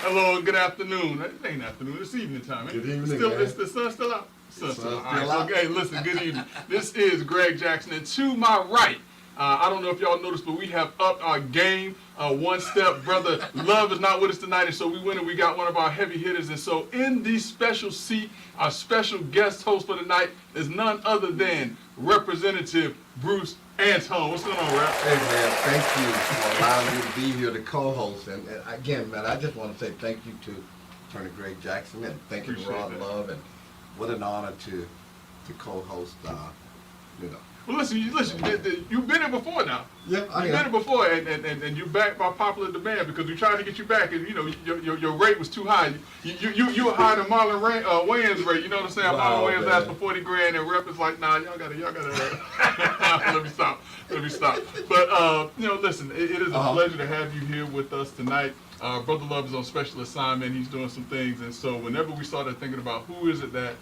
Hello, good afternoon. It ain't afternoon, it's evening time. Good evening, Still, man. is the sun still out? Sun's still out. All right, still so, out. okay, listen, good evening. This is Greg Jackson, and to my right, I don't know if y'all noticed, but we have upped our game one step. Brother Love is not with us tonight, and so we went and we got one of our heavy hitters. And so in the special seat, our special guest host for the night is none other than Representative Bruce Antone. What's going on, Rep? Hey man, thank you for allowing me to be here to co-host. And again, man, I just want to say thank you to Attorney Greg Jackson and thank you to Appreciate Rod that. Love. And what an honor to co-host. You know. Well, listen, you've been here before now. Yeah, I You've been am. here before, and you're back by popular demand because we tried to get you back, and you know your rate was too high. You were higher than Marlon Wayans' rate. You know what I'm saying? Wow, Marlon Wayans man. asked for 40 grand, and Rep is like, nah, y'all gotta. Let me stop. But you know, listen, it is a pleasure to have you here with us tonight. Brother Love is on special assignment. He's doing some things, and so whenever we started thinking about who is it that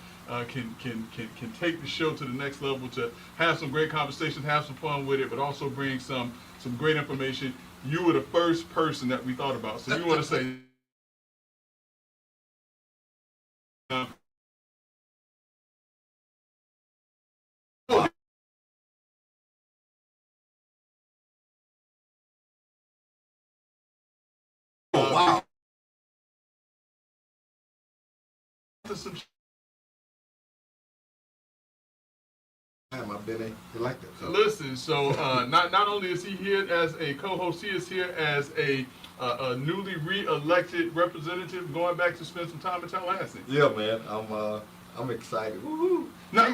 can take the show to the next level, to have some great conversations, have some fun with it, but also bring some great information. You were the first person that we thought about, so we want to say. Oh, wow. Some I've been elected. So. Listen, so not only is he here as a co-host, he is here as a newly re-elected representative, going back to spend some time in Tallahassee. Yeah, man, I'm excited. Woo-hoo. No.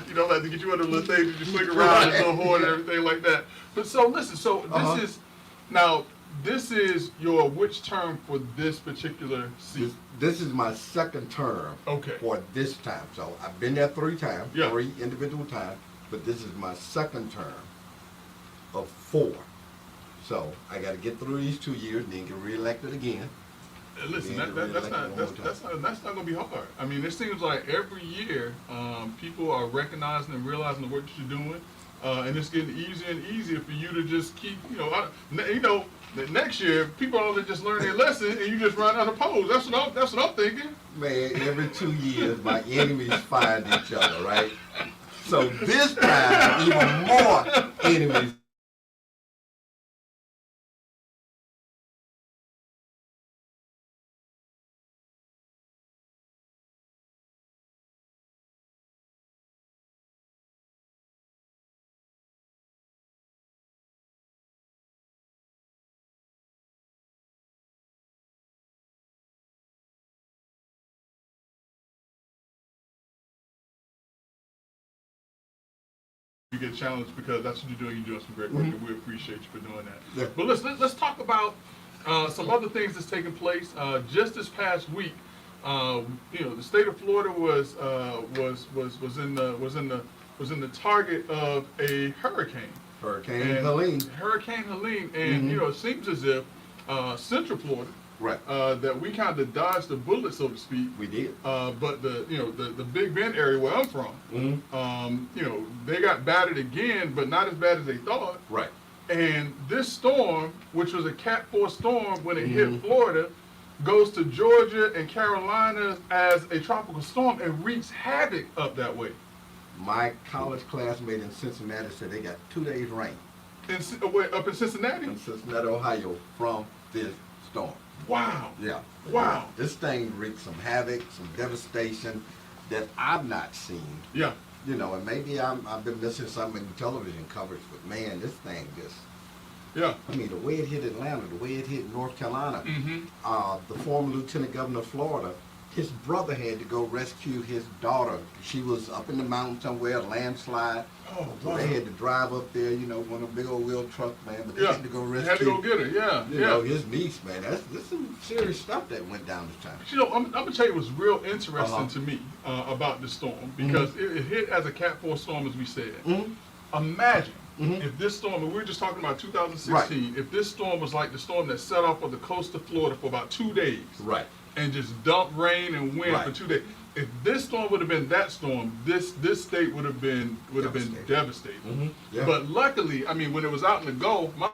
You don't have to get you under the little thing that you swing around and little horn and everything like that. But so listen, so this is your which term for this particular seat? This is my second term Okay. for this time. So I've been there 3 times, Yeah. 3 individual times, but this is my second term of 4. So I got to get through these 2 years, then get reelected again. Listen, Being that's reelected not going to be hard. I mean, it seems like every year people are recognizing and realizing the work that you're doing, and it's getting easier and easier for you to just keep, next year people only just learn their lesson and you just run unopposed. That's what I'm thinking. Man, every 2 years my enemies find each other, right? So this time, even more enemies. You get challenged because that's what you're doing. You're doing some great work, and we appreciate you for doing that. Yeah. But let's talk about some other things that's taking place. Just this past week, the state of Florida was in the target of a hurricane. Hurricane Helene. Hurricane Helene, and it seems as if Central Florida, Right. that we kind of dodged the bullet, so to speak. We did. But the Big Bend area where I'm from, they got battered again, but not as bad as they thought. Right. And this storm, which was a Cat 4 storm when it hit Florida, goes to Georgia and Carolina as a tropical storm and wreaks havoc up that way. My college classmate in Cincinnati said they got 2 days rain Up in Cincinnati? in Cincinnati, Ohio, from this storm. Wow. Yeah. Wow. This thing wreaked some havoc, some devastation that I've not seen. Yeah. And maybe I've been missing something in the television coverage, but man, this thing just, Yeah. I mean, the way it hit Atlanta, the way it hit North Carolina, Mm-hmm. the former lieutenant governor of Florida, his brother had to go rescue his daughter. She was up in the mountain somewhere, a landslide. Oh, So wow. they had to drive up there, one of the big old wheel trucks, man, but they Yeah. had to go You rescue had to go get her. Yeah. Yeah. his niece, man. That's some serious stuff that went down this time. But I'm gonna tell you what's real interesting Uh-huh. to me about this storm, because it hit as a Cat 4 storm, as we said. Mhm. Imagine Mhm. if this storm, and we were just talking about 2016, if this storm was like the storm that set off on the coast of Florida for about 2 days, Right. and just dumped rain and wind for Right. 2 days. If this storm would have been that storm, this state would have been devastated. Yeah. But luckily, I mean, when it was out in the Gulf, my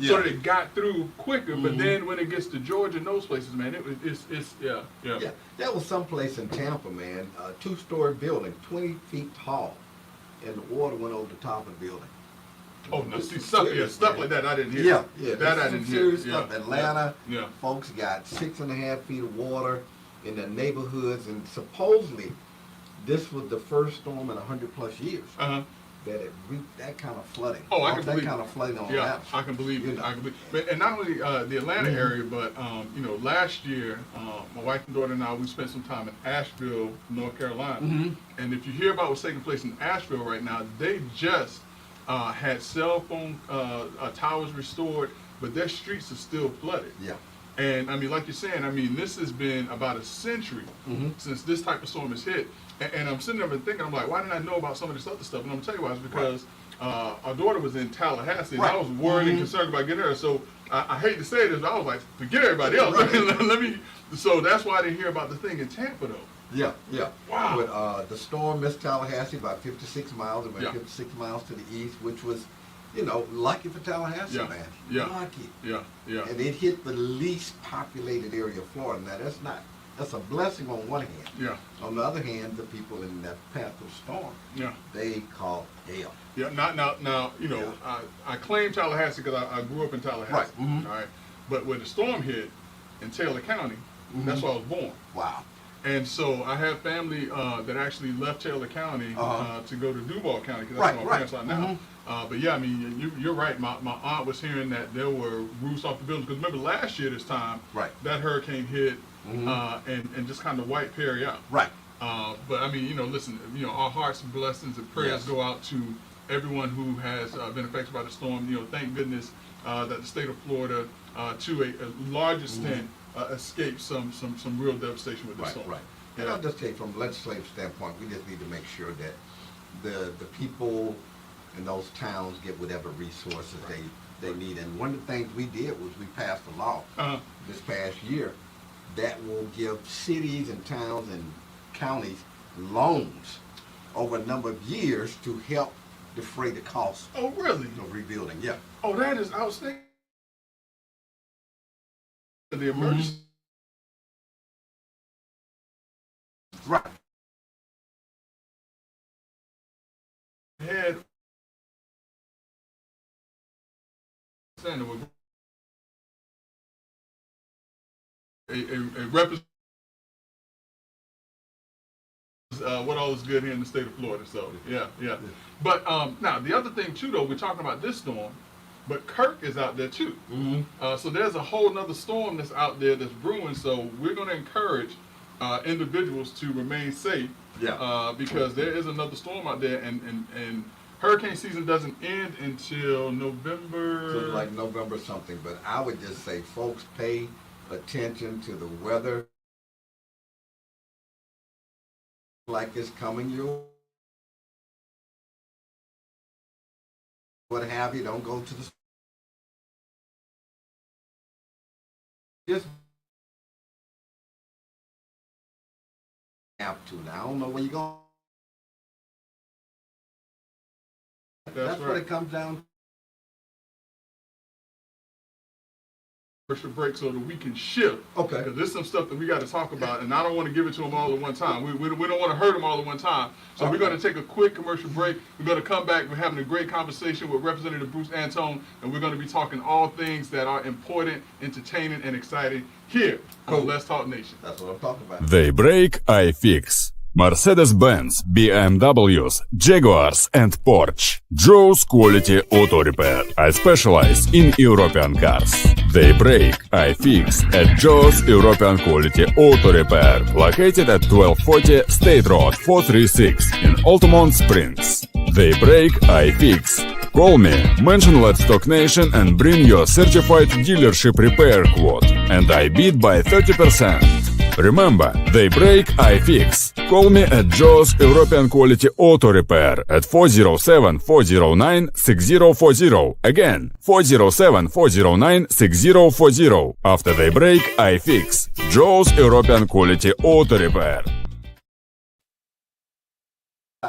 so that it got through quicker. But then when it gets to Georgia and those places, man, it's yeah. Yeah, that was someplace in Tampa, man, a 2-story building, 20 feet tall, and the water went over the top of the building. Oh, no, This see, is stuff serious, stuff man. like that I didn't hear. Yeah, that I this is didn't some hear. serious Yeah, stuff. Atlanta, yeah. folks got 6.5 feet of water in their neighborhoods, and supposedly this was the first storm in 100+ years Uh-huh. that it reached that kind of flooding. Oh, I can that believe kind it. of flooding on Yeah, that. I can believe You it. know. I can believe. But, and not only the Atlanta area, but you know, last year, my wife and daughter and I, we spent some time in Asheville, North Carolina. And if you hear about what's taking place in Asheville right now, they just had cell phone towers restored, but their streets are still flooded. Yeah. And I mean, like you're saying, I mean, this has been about a century since this type of storm has hit. And I'm sitting there and thinking, I'm like, why didn't I know about some of this other stuff? And I'm gonna tell you why. It's because our daughter was in Tallahassee, and I was worried and concerned about getting her. So I hate to say this, but I was like, forget everybody else. Let me. So that's why I didn't hear about the thing in Tampa, though. Yeah, yeah. Wow. But the storm missed Tallahassee about 56 miles. It went Yeah. 56 miles to the east, which was, you know, lucky for Tallahassee, Yeah, man. yeah. Lucky. Yeah. And it hit the least populated area of Florida. Now, that's a blessing on one hand. Yeah. On the other hand, the people in that path of storm, Yeah. they call hell. Yeah. Now. You know, I claim Tallahassee because I grew up in Tallahassee. Right. Mhm. All right. But when the storm hit in Taylor County, that's where I was born. Wow. And so I have family that actually left Taylor County to go to Duval County because that's where my parents are now. But yeah, I mean, you're right. My aunt was hearing that there were roofs off the buildings. Because remember last year this time, that hurricane hit and just kind of wiped Perry out. Right. But I mean, you know, listen, you know, our hearts and blessings and prayers Yes. go out to everyone who has been affected by the storm. You know, thank goodness that the state of Florida, to a large extent, escaped some real devastation with this storm. Right. And I'll just say from a legislative standpoint, we just need to make sure that the people in those towns get whatever resources they need. And one of the things we did was we passed a law this past year that will give cities and towns and counties loans over a number of years to help defray the cost Oh, really? of rebuilding. Yeah. Oh, that is outstanding. The emergency. Right. Had a representative what all is good here in the state of Florida. So yeah. But now the other thing too, though, we're talking about this storm, but Kirk is out there too. So there's a whole nother storm that's out there that's brewing. So we're going to encourage individuals to remain safe. Because there is another storm out there, and hurricane season doesn't end until November. So like November something, but I would just say, folks, pay attention to the weather like it's coming your what have you. Don't go to the just have to. Now I don't know where you're going. That's right. what it comes down to. Commercial break so that we can shift. Okay. Because there's some stuff that we got to talk about, and I don't want to give it to them all at one time. We don't want to hurt them all at one time. So we're going to take a quick commercial break. We're going to come back. We're having a great conversation with Representative Bruce Antone, and we're going to be talking all things that are important, entertaining, and exciting here on Let's Talk Nation. That's what I'm talking about. They break, I fix. Mercedes-Benz, BMWs, Jaguars and Porsche. Joe's Quality Auto Repair. I specialize in European cars. They break, I fix at Joe's European Quality Auto Repair. Located at 1240 State Road 436 in Altamont Springs. They break, I fix. Call me, mention Let's Talk Nation and bring your certified dealership repair quote. And I beat by 30%. Remember, they break, I fix. Call me at Joe's European Quality Auto Repair at 407-409-6040. Again, 407-409-6040. After they break, I fix. Joe's European Quality Auto Repair.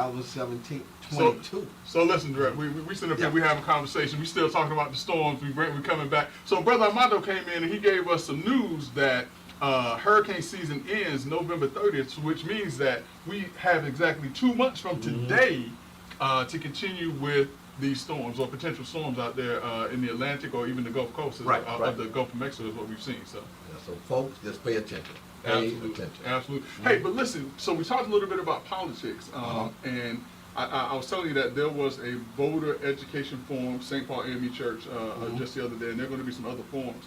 2017, So, 22. so listen, Direct, we sitting up here, we having a conversation. We still talking about the storms. We coming back. So Brother Armando came in and he gave us some news that hurricane season ends November 30th, which means that we have exactly 2 months from today to continue with these storms or potential storms out there in the Atlantic or even the Gulf Coast Right. of the Gulf of Mexico is what we've seen. So. Yeah, so folks, just pay attention. Pay Absolutely. attention. Absolutely. Hey, but listen, so we talked a little bit about politics, and I was telling you that there was a voter education forum, St. Paul AME Church, just the other day, and there are going to be some other forums.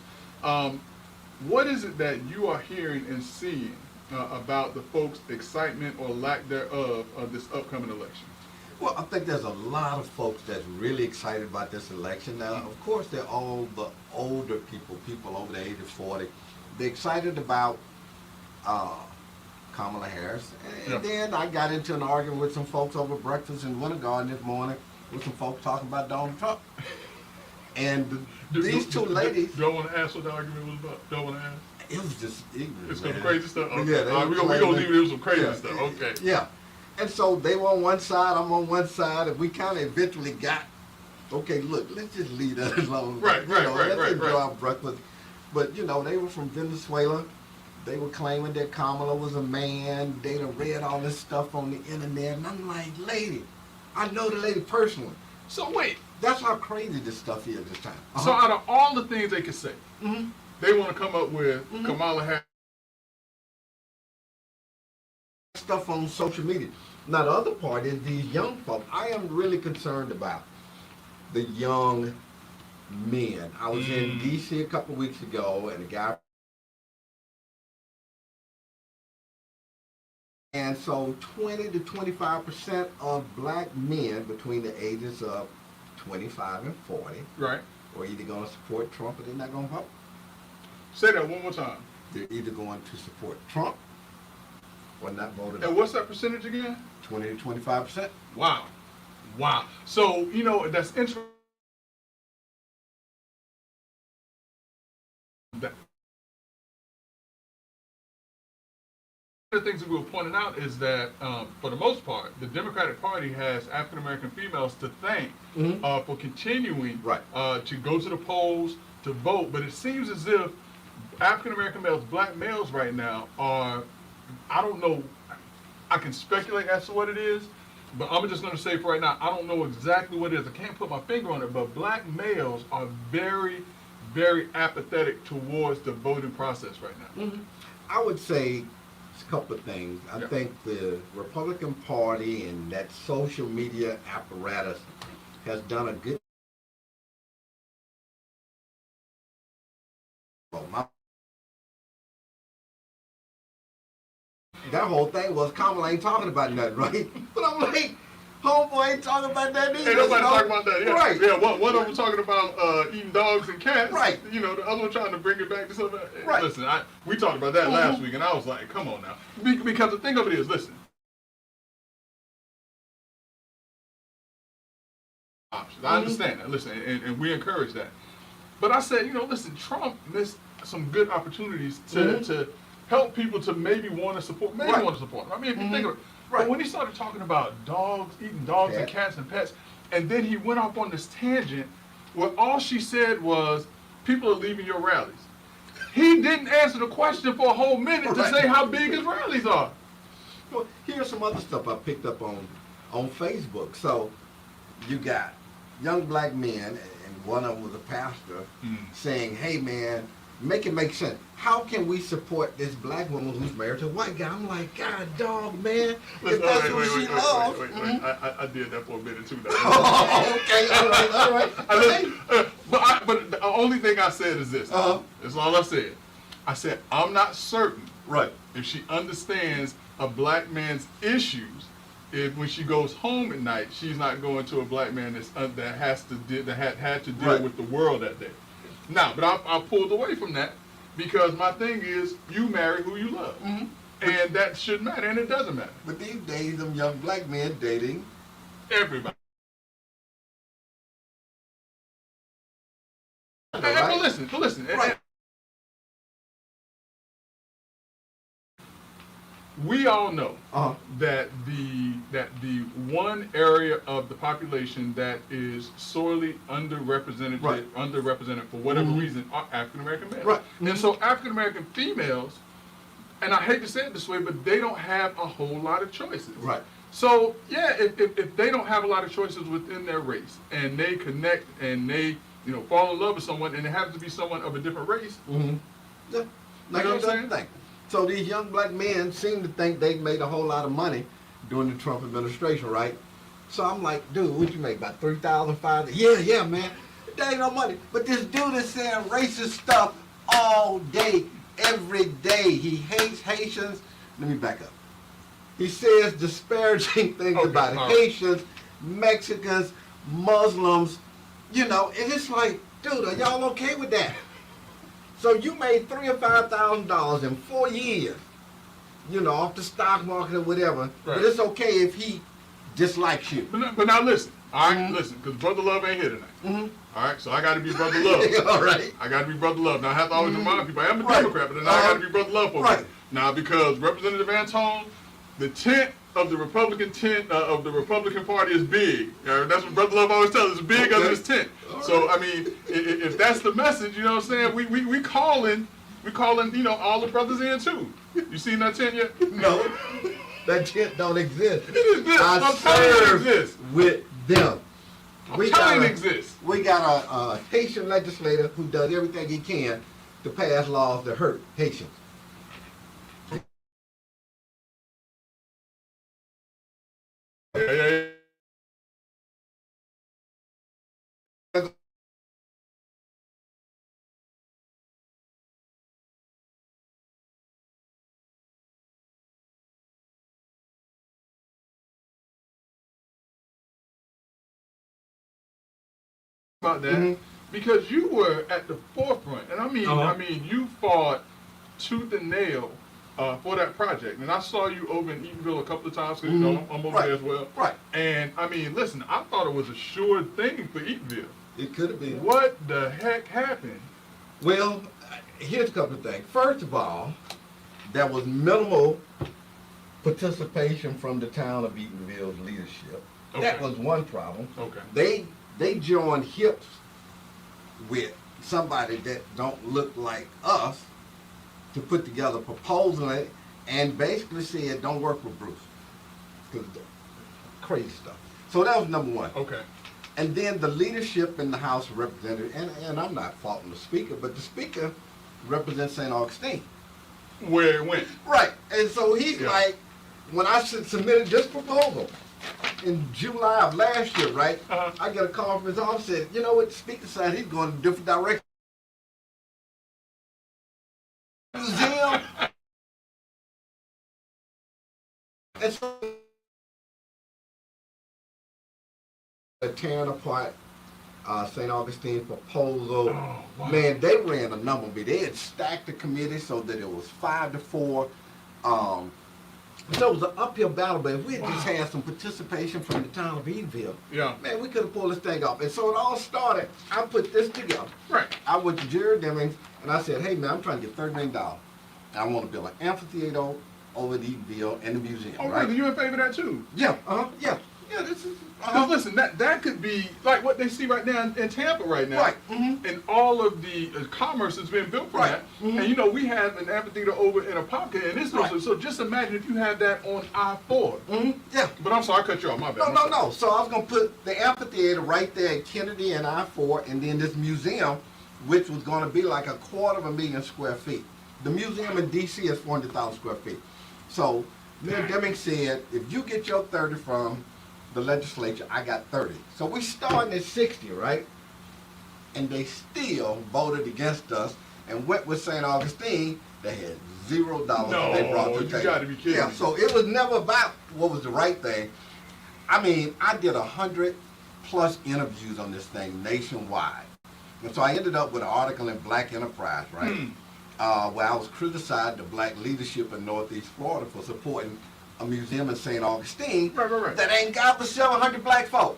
What is it that you are hearing and seeing about the folks' excitement or lack thereof of this upcoming election? Well, I think there's a lot of folks that's really excited about this election. Now, of course, they're all the older people over the age of 40. They're excited about Kamala Harris. And then I got into an argument with some folks over breakfast in Winter Garden this morning with some folks talking about Donald Trump. And these two ladies... Do I want to ask what the argument was about? Do I want to ask? It was just ignorant. It's some crazy stuff? Okay. Yeah, We're going to leave it with some crazy stuff. Okay. Yeah. And so they were on one side, I'm on one side, and we kind of eventually got, okay, look, let's just leave that alone. Right. Let's enjoy our breakfast. But, you know, they were from Venezuela. They were claiming that Kamala was a man. They done read all this stuff on the internet. And I'm like, lady, I know the lady personally. So wait. That's how crazy this stuff is this time. So out of all the things they could say, Mhm. they want to come up with Kamala Harris. Stuff on social media. Now the other part is these young folks. I am really concerned about the young men. I was in D.C. a couple of weeks ago, and a guy. And so 20 to 25% of black men between the ages of 25 and 40 Right. are either going to support Trump or they're not going to vote. Say that one more time. They're either going to support Trump or not vote at all. And what's that percentage again? 20 to 25%. Wow. So, you know, that's interesting. One of the things that we were pointing out is that, for the most part, the Democratic Party has African American females to thank for continuing to go to the polls, to vote. But it seems as if African American males, black males right now are, I don't know, I can speculate as to what it is, but I'm just going to say for right now, I don't know exactly what it is. I can't put my finger on it, but black males are very, very apathetic towards the voting process right now. I would say a couple of things. I think the Republican Party and that social media apparatus has done a good that whole thing was Kamala ain't talking about nothing, right? But I'm like, homeboy ain't talking about that either. Ain't nobody talking about that. Yeah. Right. Yeah, one of them talking about eating dogs and cats. Right. You know, the other one trying to bring it back to something. Right. Listen, we talked about that last week, and I was like, come on now. Because the thing of it is, listen. Options. I understand that. Listen, and we encourage that. But I said, you know, listen, Trump missed some good opportunities to help people to maybe want to support, want to support him. I mean, if you think of it. Right. But when he started talking about dogs, eating dogs and cats and pets, and then he went off on this tangent where all she said was, people are leaving your rallies. He didn't answer the question for a whole minute to say how big his rallies are. Well, here's some other stuff I picked up on Facebook. So you got young black men, and one of them was a pastor, saying, hey man, make it make sense. How can we support this black woman who's married to a white guy? I'm like, God dog, man, if that's who she loves. I did that for a minute too. Okay, all right. But the only thing I said is this. That's all I said. I said, I'm not certain if she understands a black man's issues, if when she goes home at night, she's not going to a black man that had to deal with the world that day. Now, but I pulled away from that because my thing is, you marry who you love, and that shouldn't matter, and it doesn't matter. But these days, them young black men dating everybody. Right. But listen. Right. we all know Uh-huh. that the one area of the population that is sorely underrepresented Right. underrepresented for whatever Mhm. reason are African American males. Right. And so African American females, and I hate to say it this way, but they don't have a whole lot of choices. Right. So yeah, if they don't have a lot of choices within their race, and they connect and they fall in love with someone, and it happens to be someone of a different race, Mm-hmm. Yeah. Like You know that's what I'm the thing. So these young black men seem to think they made a whole lot of money during the Trump administration, right? So I'm like, dude, what you make, about 3,000, 5,000? Yeah, man. That ain't no money. But this dude is saying racist stuff all day, every day. He hates Haitians. Let me back up. He says disparaging things Okay, about all right. Haitians, Mexicans, Muslims, and it's like, dude, are y'all okay with that? So you made $3,000 or $5,000 in 4 years, off the stock market or whatever. But Right. it's okay if he dislikes you. but now listen, all right, Mhm. listen, because Brother Love ain't here tonight. Mm-hmm. All right, so I got to be Brother Love. All right. I got to be Brother Love. Now I have to always remind people I am a Right. Democrat, but then I got to be Brother Love for Right. it. Now because Representative Antone, the tent of the Republican Party is big. That's what Brother Love always tells us. It's big under his tent. All So right. I mean, if that's the message, you know what I'm saying? We calling, all the brothers in too. You seen that tent yet? No, that tent don't exist. It exists. I I'm telling you it serve exists. with them. I'm telling you it exists. We got a Haitian legislator who does everything he can to pass laws that hurt Haitians. Yeah. About that Mhm. because you were at the forefront, and Uh-huh. I mean, you fought tooth and nail for that project, and I saw you over in Eatonville a couple of times because I'm over Right. there as well. Right. And I mean, listen, I thought it was a sure thing for Eatonville. It could have been. What the heck happened? Well, here's a couple of things. First of all, there was minimal participation from the town of Eatonville's leadership. That Okay. was one problem. Okay. They joined hips with somebody that don't look like us to put together a proposal and basically said, don't work with Bruce. 'Cause crazy stuff. So that was number one. Okay. And then the leadership in the House of Representatives, and I'm not faulting the speaker, but the speaker represents St. Augustine. Where it went. Right. And so he's Yeah. like, when I submitted this proposal in July of last year, right, Uh-huh. I get a call from his office, said, you know what, the speaker said he's going in a different direction. Museum. And so tearing apart St. Augustine proposal. Oh, wow. Man, they ran a number of me. They had stacked the committee so that it was 5-4. So it was an uphill battle, but if we had just Wow. had some participation from the town of Edenville, Yeah. man, we could have pulled this thing off. And so it all started, I put this together. Right. I went to Jerry Demings and I said, hey man, I'm trying to get $30 million. I want to build an amphitheater over at Edenville and the museum, Oh, right? really? You in favor of that too? Yeah, yeah. Yeah, this is, Because listen, that could be like what they see right now in Tampa right now. Right. Mhm. And all of the commerce has been built for Right. that. Mhm. And you know, we have an amphitheater over in Apopka, and this Right. so just imagine if you had that on I-4. Yeah. But I'm sorry, I cut you off. My bad. No. So I was going to put the amphitheater right there at Kennedy and I-4, and then this museum, which was going to be like 250,000 square feet. The museum in D.C. is 400,000 square feet. So Mayor Deming said, if you get your 30 from the legislature, I got 30. So we starting at 60, right? And they still voted against us and went with St. Augustine. They had $0 that they brought to the you table. gotta be kidding Yeah, me. so it was never about what was the right thing. I mean, I did 100+ interviews on this thing nationwide. And so I ended up with an article in Black Enterprise, right? Where I was criticizing the black leadership in Northeast Florida for supporting a museum in St. Augustine Right. that ain't got but 700 black folk.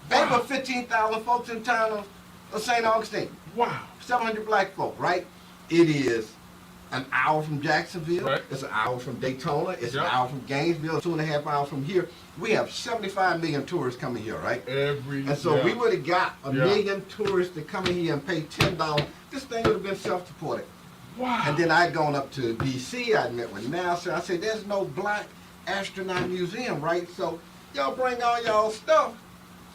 They Wow. were 15,000 folks in town of St. Augustine. Wow. 700 black folk, right? It is an hour from Jacksonville. Right. It's an hour from Daytona. It's Yep. an hour from Gainesville. 2.5 hours from here. We have 75 million tourists coming here, right? And so we would have got a Yeah. million tourists to come in here and pay $10. This thing would have been self-supported. Wow. And then I'd gone up to D.C. I met with NASA. I said, there's no black astronaut museum, right? So y'all bring all y'all stuff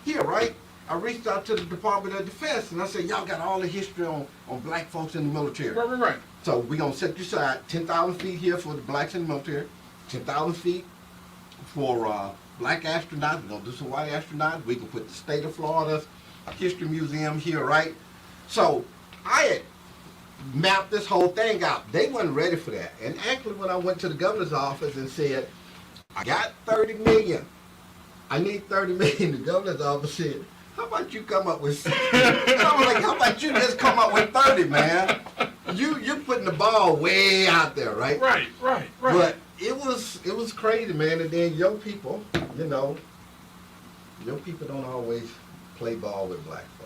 here, right? I reached out to the Department of Defense and I said, y'all got all the history on black folks in the military. Right. So we're going to set you aside 10,000 feet here for the blacks in the military, 10,000 feet for black astronauts. We're going to do some white astronauts. We can put the state of Florida's history museum here, right? So I had mapped this whole thing out. They wasn't ready for that. And actually when I went to the governor's office and said, I got 30 million. I need 30 million. The governor's office said, how about you come up with 60? And I was like, how about you just come up with 30, man? You're putting the ball way out there, right? Right. But it was crazy, man. And then young people, young people don't always play ball with black folks.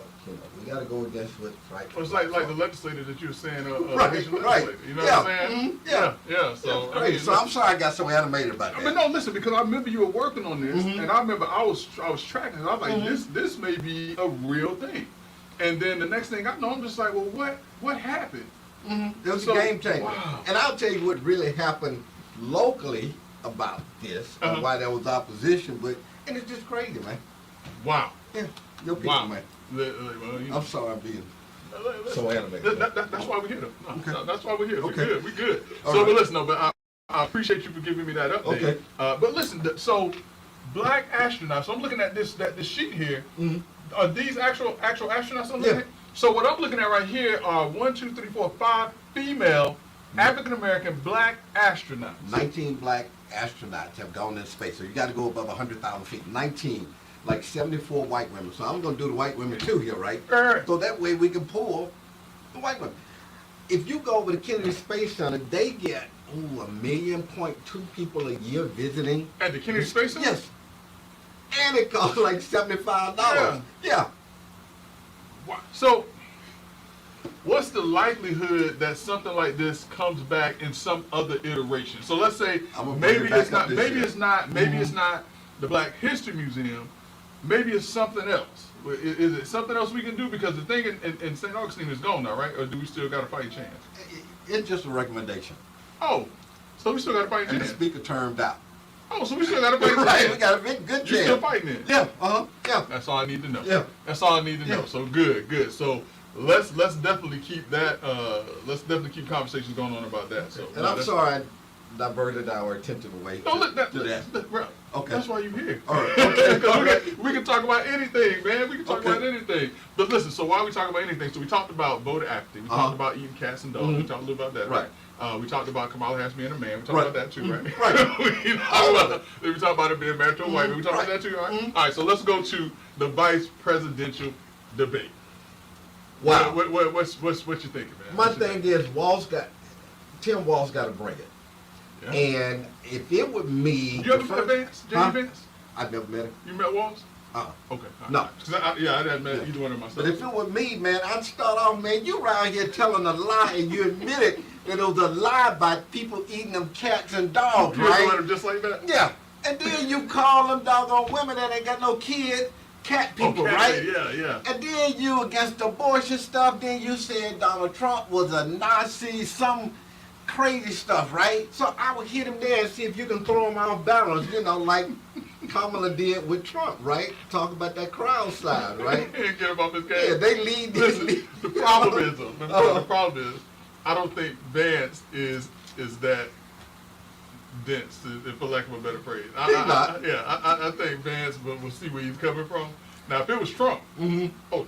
We got to go against what's right. Well, it's like the legislator that you were saying, Right. Haitian legislator. You know Yeah. what I'm saying? Mhm. Yeah. So That's crazy. So I'm sorry I got so animated about that. But no, listen, because I remember you were working on this, and I remember I was tracking it. I was like, this may be a real thing. And then the next thing I know, I'm just like, well, what happened? It was So- a game changer. wow. And I'll tell you what really happened locally about this, and why there was opposition, and it's just crazy, man. Wow. Yeah, your people, Wow. man. Well, you know, I'm sorry I'm being listen, so animated. that's why we're here. No, Okay. That's why we're here. Okay. We good. All So, right. but listen, but I appreciate you for giving me that update. Okay. But listen, so black astronauts. So I'm looking at this sheet here. Are these actual astronauts I'm looking Yeah. at? So what I'm looking at right here are 1, 2, 3, 4, 5 female African American black astronauts. 19 black astronauts have gone into space, so you got to go above 100,000 feet. 19, like 74 white women. So I'm going to do the white women too here, right? Right. So that way we can pull the white women. If you go over to Kennedy Space Center, they get 1.2 million people a year visiting. At the Kennedy Space Center? Yes. And it costs like $75. Yeah. Wow. So, what's the likelihood that something like this comes back in some other iteration? So let's say I'ma bring maybe it back it's up not, this maybe year. it's not, maybe it's not the Black History Museum. Maybe it's something else. Is it something else we can do? Because the thing in St. Augustine is gone now, right? Or do we still got a fighting chance? It's just a recommendation. Oh, so we still got a fighting And the chance. speaker termed out. Oh, so we still got a fighting Right, chance. we got a big good You're still chance. fighting it. Yeah, yeah. That's all I need to know. Yeah. That's all I need to know. Yeah. So good. So let's definitely keep that. Let's definitely keep conversations going on about that. So And I'm sorry I diverted our attention away No, look, to that. bro, Okay. That's why you're here. All right. Okay. Because All right. we can talk about anything, man. We can talk Okay. about anything. But listen, so why are we talking about anything? So we talked about voter apathy. We talked about eating cats and dogs. We talked a little about that. Right. We talked about Kamala Harris being a man. We talked Right. about that too, right? Right. we talked about it being married to a white man. We talked about Right. that too, all right? All right, so let's go to the vice presidential debate. Wow. What's you thinking, man? My What you thing think? is, Tim Walz got to bring it. Yeah. And if it were me, You ever met Vance? J.D. Huh? Vance? I've never met him. You met Walls? Uh-uh. Okay. all No. right. 'Cause I hadn't met either one of myself. But if it were me, man, I'd start off, man, you around here telling a lie and you admitted that it was a lie about people eating them cats and dogs, you right? right? Them just like that? Yeah. And then you call them doggone women that ain't got no kids, cat people, Okay, right? Yeah. And then you against abortion stuff, then you said Donald Trump was a Nazi, some crazy stuff, right? So I would hit him there and see if you can throw him off balance, like Kamala did with Trump, right? Talk about that crowd slide, right? Get him off his game. Yeah, they lead. Listen, the problem is, though, the problem is, I don't think Vance is that dense, for lack of a better phrase. I think Vance will see where he's coming from. Now, if it was Trump,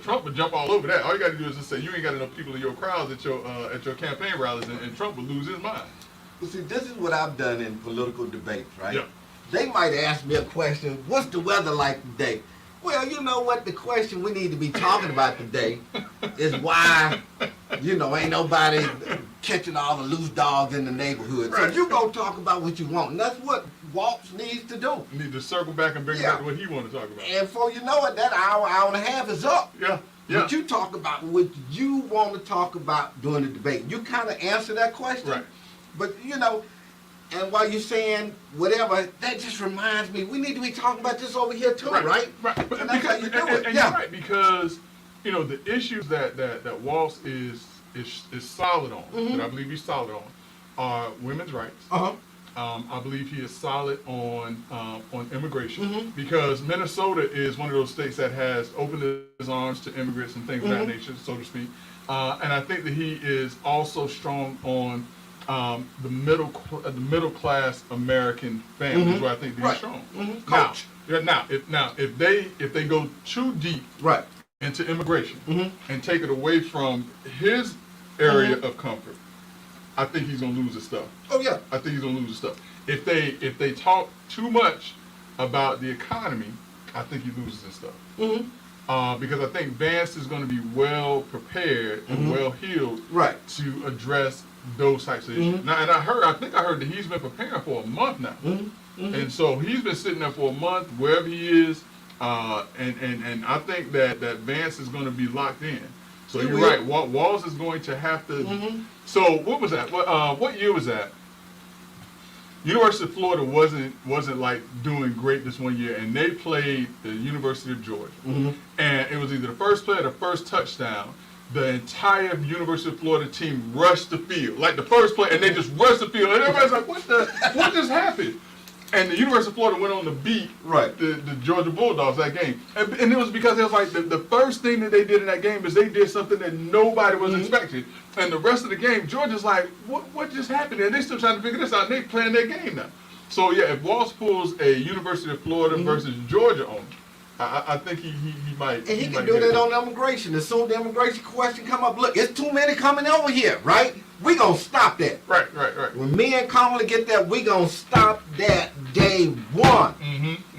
Trump would jump all over that. All you got to do is just say you ain't got enough people in your crowds at your campaign rallies, and Trump would lose his mind. Well, see, this is what I've done in political debates, right? Yeah. They might ask me a question, what's the weather like today? Well, you know what? The question we need to be talking about today is why, ain't nobody catching all the loose dogs in the neighborhood. Right. So you go talk about what you want. And that's what Waltz needs to do. You need to circle back and bring Yeah. back to what he want to talk about. And before you know it, that hour and a half is up. Yeah. Yeah. What you talk about, what you want to talk about during the debate. You kind of answer that question. Right. But, you know, and while you're saying whatever, that just reminds me, we need to be talking about this over here too, right? Right. But And that's how you do it. and Yeah. you're right, because, you know, the issues that Walsh is solid on, Mm-hmm. that I believe he's solid on, are women's rights. Uh-huh. I believe he is solid on immigration, Mm-hmm. because Minnesota is one of those states that has opened its arms to immigrants and things of that nature, so to speak. And I think that he is also strong on the middle class American families, where I think that Right. he's strong. Mhm. Coach. If they go too deep Right. into immigration Mm-hmm. and take it away from his area of comfort, I think he's gonna lose his stuff. Oh, yeah. I think he's gonna lose his stuff. If they talk too much about the economy, I think he loses his stuff. Because I think Vance is going to be well prepared and well healed Right. to address those types of issues. Now, and I think I heard that he's been preparing for a month now, and so he's been sitting there for a month wherever he is, and I think that Vance is going to be locked in. So He you're will. right. Walls is going to have to. So what was that? What year was that? University of Florida wasn't like doing great this one year, and they played the University of Georgia, and it was either the first play or the first touchdown. The entire University of Florida team rushed the field, like the first play, and they just rushed the field, and everybody's like, what just happened? And the University of Florida went on to beat Right. the Georgia Bulldogs that game. And it was because it was like the first thing that they did in that game is they did something that nobody was expecting. And the rest of the game, Georgia's like, what just happened? And they still trying to figure this out, and they playing their game now. So yeah, if Walsh pulls a University of Florida versus Georgia on him, I think he might. And he can might do get that it. on immigration. As soon as the immigration question come up, look, it's too many coming over here, right? We gonna stop that. Right. When me and Kamala get that, we gonna stop that day one.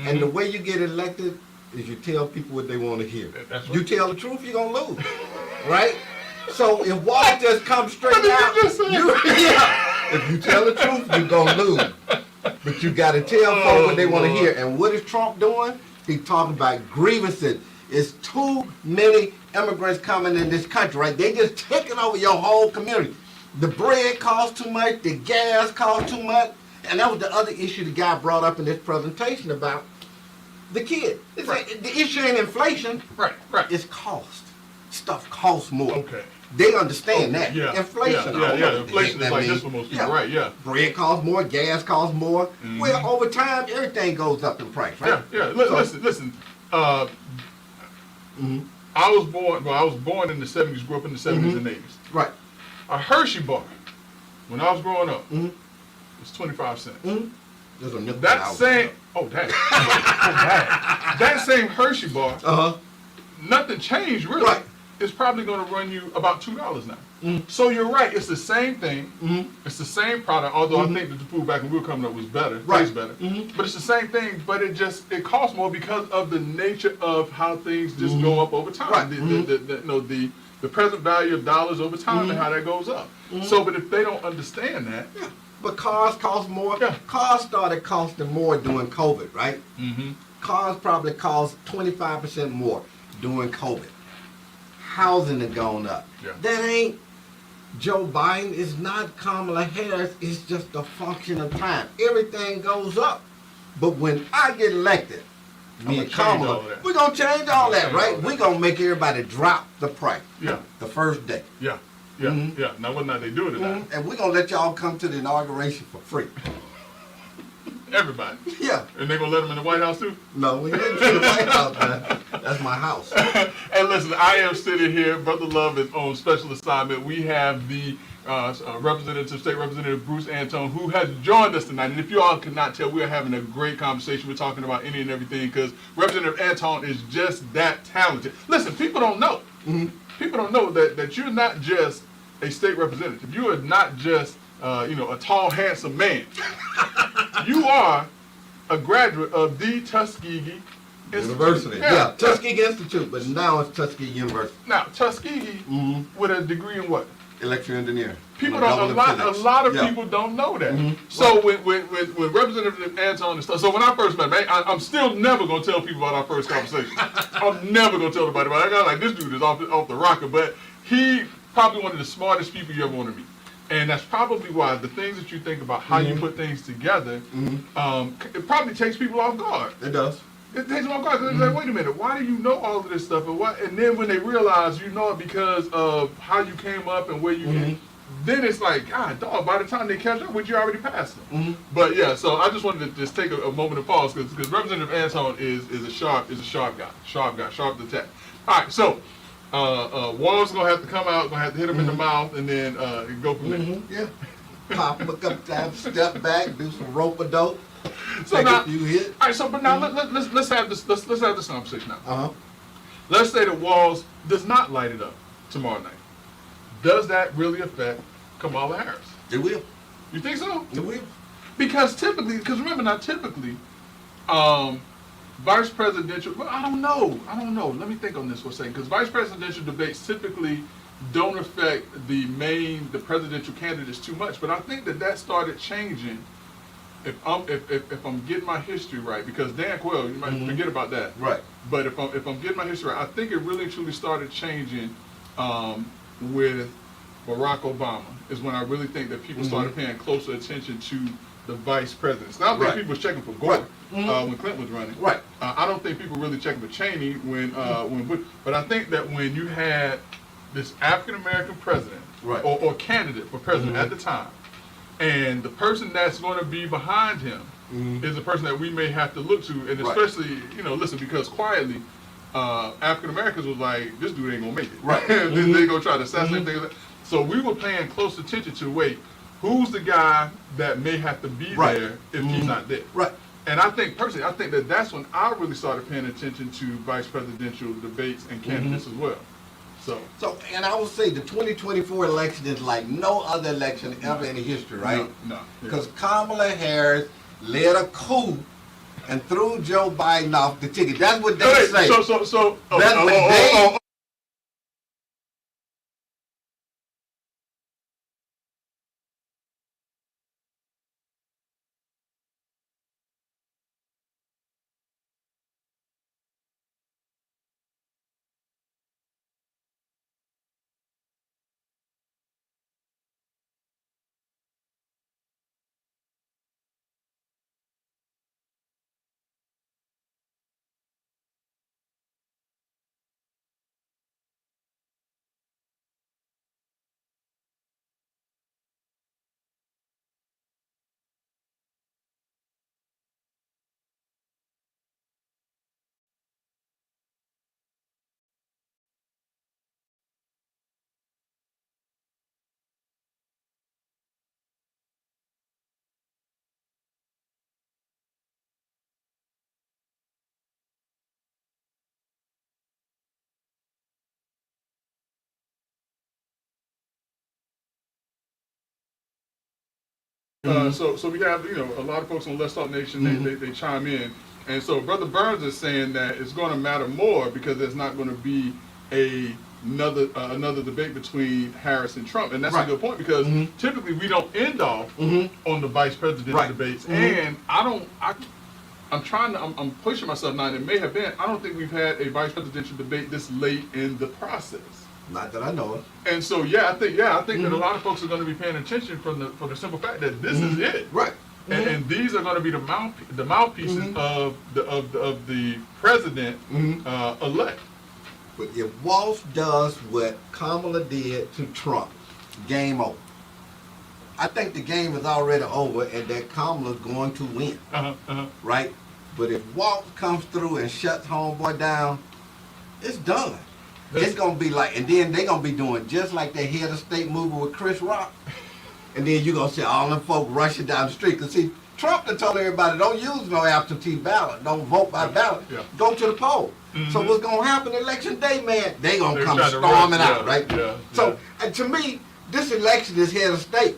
And the way you get elected is you tell people what they want to hear. That's You right. tell the truth, you gonna lose, right? So if Walsh just comes straight What did you out, just say? yeah. If you tell the truth, you gonna lose. But you gotta tell folks what they want to Lord. hear. And what is Trump doing? He's talking about grievances. It's too many immigrants coming in this country, right? They just taking over your whole community. The bread costs too much, the gas costs too much, and that was the other issue the guy brought up in this presentation about the kid. It's Right. like, the issue ain't inflation, Right. it's cost. Stuff costs more. Okay. They understand Okay, that. yeah, Inflation. yeah, I don't yeah, know what the inflation heck is that like this means. for most people, right, yeah. Bread costs more, gas costs more. Well, over time, everything goes up in price, right? Yeah. So- Listen. I was born in the 70s, grew up in the 70s and 80s. Right. A Hershey bar, when I was growing up, was 25 cents. There's a nickel That out. same, oh dang, that same Hershey bar, Uh-huh. nothing changed really. Right. It's probably going to run you about $2 now. So you're right. It's the same thing. It's the same product. Although I think that the food back when we were coming up was better, Right. tastes better. But it's the same thing. But it costs more because of the nature of how things just go up over time. Right. The present value of dollars over time and how that goes up. So, but if they don't understand that, Yeah. But cars cost more. Yeah. Cars started costing more during COVID, right? Mm-hmm. Cars probably cost 25% more during COVID. Housing has gone up. Yeah. That ain't Joe Biden. It's not Kamala Harris. It's just a function of time. Everything goes up. But when I get elected, me I'ma and change all Kamala, of that. we're going to change all that, change right? all that. We're going to make everybody drop the price yeah, the first day. yeah. Now whether or not they do it or not, And we're going to let y'all come to the inauguration for free. everybody. Yeah. And they're going to let them in the White House too? No, we didn't do the White House, man. That's my house. And listen, I am sitting here. Brother Love is on special assignment. We have the State Representative Bruce Antone, who has joined us tonight. And if you all could not tell, we are having a great conversation. We're talking about any and everything because Representative Antone is just that talented. Listen, people don't know. People don't know that you're not just a state representative. You are not just a tall, handsome man. You are a graduate of the Tuskegee Institute. University. Yeah, Tuskegee Institute, but now it's Tuskegee University. Now, Tuskegee with a degree in what? election engineer. People I'm a don't. double in A physics. lot of Yeah. people don't know that. Mhm. So when Representative Anton and stuff. So when I first met him, I'm still never gonna tell people about our first conversation. I'm never gonna tell anybody about it. I got like, this dude is off the rocker, but he probably one of the smartest people you ever want to meet. And that's probably why the things that you think about how you put things together, it probably takes people off guard. It does. It takes them off guard. 'Cause they're like, wait a minute, why do you know all of this stuff? And then when they realize you know it because of how you came up and where you came, then it's like, God, dog, by the time they catch up with you, already passed them. But yeah, so I just wanted to just take a moment of pause because Representative Anton is a sharp guy, sharp to attack. All right, so Wall's gonna have to come out, gonna have to hit him in the mouth, and then go from there. Yeah. Pop him a couple times, step back, do some rope a dope, So take now, a few hits. all right, so but now let's have this conversation now. Uh-huh. Let's say that Walls does not light it up tomorrow night. Does that really affect Kamala Harris? It will. You think so? It will. Because remember now, typically, vice presidential, well, I don't know. Let me think on this for a second. Because vice presidential debates typically don't affect the presidential candidates too much. But I think that started changing. If I'm getting my history right, because Dan Quayle, you might forget about that. Right. But if I'm getting my history right, I think it really truly started changing with Barack Obama is when I really think that people started paying closer attention to the vice presidents. Now, I don't think Right. people was checking for Gore Right. when Clinton was running. Right. I don't think people really checking for Cheney when Bush. But I think that when you had this African American president Right. or candidate for president at the time, and the person that's going to be behind him is the person that we may have to look to, and Right. especially listen, because quietly. African Americans was like, this dude ain't gonna make it. Right. They gonna try to assassinate things. So we were paying close attention to who's the guy that may have to be Right. there if he's not there. Right. And I think personally, that's when I really started paying attention to vice presidential debates and candidates as well. So And I would say the 2024 election is like no other election ever in history, right? No. Because Kamala Harris led a coup and threw Joe Biden off the ticket. That's what they say. So That's what they- So we have a lot of folks on Let's Talk Nation. They chime in, and so Brother Burns is saying that it's going to matter more because there's not going to be another debate between Harris and Trump, and that's Right. a good point because typically we don't end off on the vice presidential Right. debates, and I'm pushing myself now, and it may have been. I don't think we've had a vice presidential debate this late in the process. Not that I know of. And so I think that a lot of folks are going to be paying attention for the simple fact that this is it. Right. And these are going to be the mouthpieces of the president elect. But if Walsh does what Kamala did to Trump, game over. I think the game is already over and that Kamala's going to win. Right? But if Walsh comes through and shuts homeboy down, it's done. It's going to be like, and then they're going to be doing just like they head of state movie with Chris Rock. And then you're going to see all them folk rushing down the street. Because see, Trump done told everybody, don't use no absentee ballot. Don't vote by ballot. Yeah. Go to the poll. So what's going to happen election day, man? They going to They're come trying to storming rush, out, right? yeah. So and to me, this election is head of state.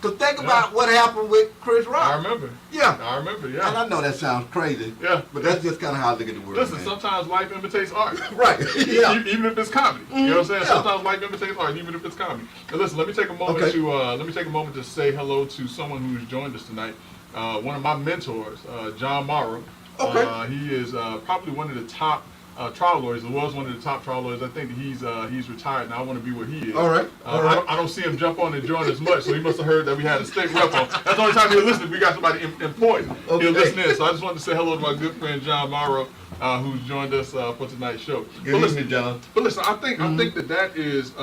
Cause think about what happened with Chris Rock. I remember. Yeah. I remember, And yeah. I know that sounds crazy. Yeah. But that's just kind of how I look at the world. Listen, man. sometimes life imitates art. Right. Yeah. Even if it's comedy. You know what I'm saying? Yeah. Sometimes life imitates art, even if it's comedy. Now listen, let me take a moment Okay. to say hello to someone who's joined us tonight. One of my mentors, John Morrow. Okay. He is probably one of the top trial lawyers. He was one of the top trial lawyers. I think he's retired now. I want to be where he is. All right. All right. I don't see him jump on and join us much, so he must have heard that we had a state rep on. That's the only time he'll listen. We got somebody important. Okay. He'll listen in. So I just wanted to say hello to my good friend John Morrow, who's joined us for tonight's show. Good evening, John. But listen, I think that is.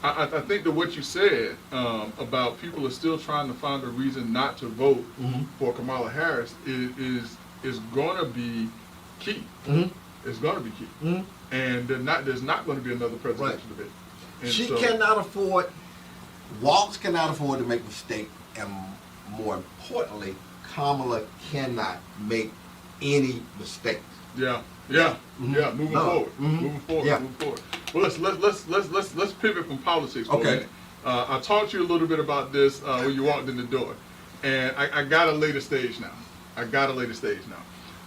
I think that what you said about people are still trying to find a reason not to vote for Kamala Harris is going to be key. It's going to be key, and there's not going to be another presidential debate. And She so- cannot afford, Walz cannot afford to make mistakes, and more importantly, Kamala cannot make any mistakes. Yeah. Moving No. forward, moving forward, Yeah. moving forward. Well, let's pivot from politics for a Okay. minute. I talked to you a little bit about this when you walked in the door, and I got a later stage now.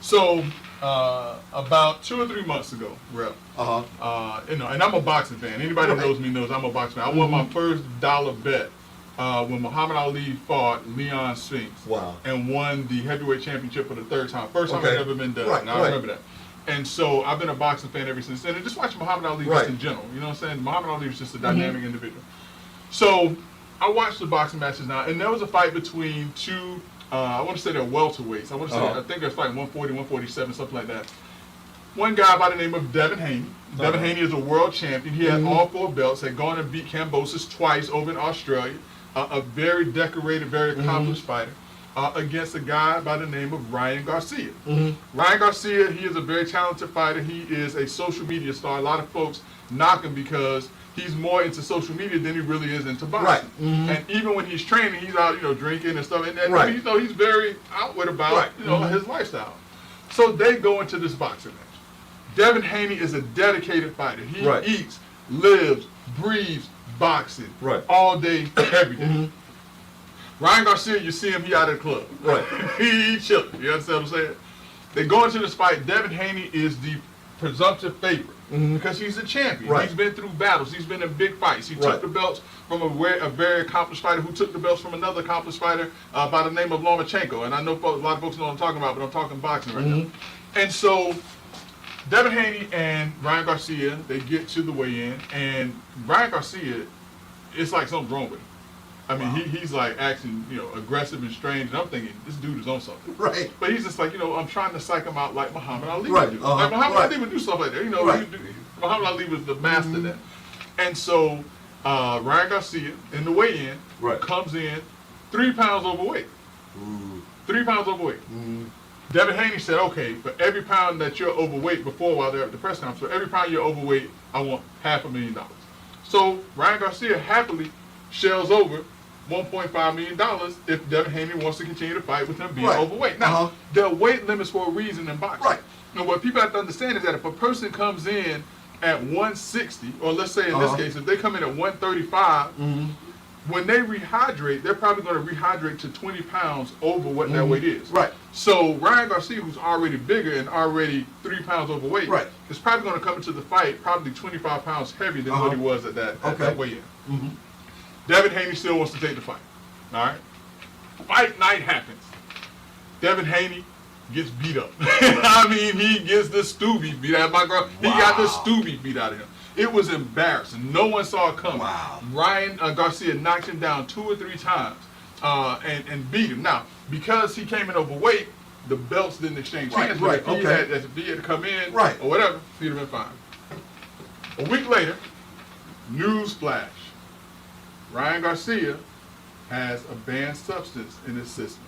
So about 2 or 3 months ago, Rep. And I'm a boxing fan. Anybody that Right. knows me knows I'm a boxing fan. I won my first dollar bet when Muhammad Ali fought Leon Spinks. Wow. And won the heavyweight championship for the 3rd time. First time Okay. it's ever been done. Right, Now, I right. remember that. And so I've been a boxing fan ever since then. And just watching Muhammad Ali Right. just in general. You know what I'm saying? Muhammad Ali was just a dynamic individual. So I watched the boxing matches now, and there was a fight between two, I want to say they're welterweights. I think they're fighting 140, 147, something like that. One guy by the name of Devin Haney. Devin Haney is a world champion. He had all 4 belts, had gone and beat Kambosos twice over in Australia. A very decorated, very accomplished fighter. Against a guy by the name of Ryan Garcia. Ryan Garcia, he is a very talented fighter. He is a social media star. A lot of folks knock him because he's more into social media than he really is into boxing. Right. And even when he's training, he's out, drinking and stuff. And Right. he's very outward about, Right. his lifestyle. So they go into this boxing match. Devin Haney is a dedicated fighter. He Right. eats, lives, breathes boxing Right. all day, every day. Ryan Garcia, you see him, he out of the club. Right. He chilling. You understand what I'm saying? They go into this fight. Devin Haney is the presumptive favorite because he's a champion. Right. He's been through battles. He's been in big fights. He Right. took the belts from a very accomplished fighter who took the belts from another accomplished fighter by the name of Lomachenko. And I know a lot of folks know what I'm talking about, but I'm talking boxing right now. And so Devin Haney and Ryan Garcia, they get to the weigh-in, and Ryan Garcia, it's like something's wrong with him. I mean, he's like acting, aggressive and strange, and I'm thinking, this dude is on something. Right. But he's just like, I'm trying to psych him out like Muhammad Ali Right, would do. uh-huh, Like Muhammad right. Ali would do stuff like that. Right. Muhammad Ali was the master of that. And so Ryan Garcia, in the weigh-in, Right. comes in 3 pounds overweight. Ooh. 3 pounds overweight. Devin Haney said, okay, for every pound that you're overweight while they're at the press conference, for every pound you're overweight, I want $500,000. So Ryan Garcia happily shells over $1.5 million if Devin Haney wants to continue to fight with him being Right. overweight. Now, there are weight limits for a reason in boxing. Right. Now, what people have to understand is that if a person comes in at 160, or let's say in this case, if they come in at 135, when they rehydrate, they're probably going to rehydrate to 20 pounds over what that weight is. Right. So Ryan Garcia, who's already bigger and already 3 pounds overweight, Right. is probably going to come into the fight probably 25 pounds heavier than what he was at that weigh-in. Devin Haney still wants to take the fight. All right. Fight night happens. Devin Haney gets beat up. I mean, he gets the Stubby beat out of my girl. He got the Stubby beat out of him. It was embarrassing. No one saw it coming. Wow. Ryan Garcia knocked him down 2 or 3 times and beat him. Now, because he came in overweight, the belts didn't exchange Right, hands. right, But okay. if he had come in Right. or whatever, he'd have been fine. A week later, news flash. Ryan Garcia has a banned substance in his system.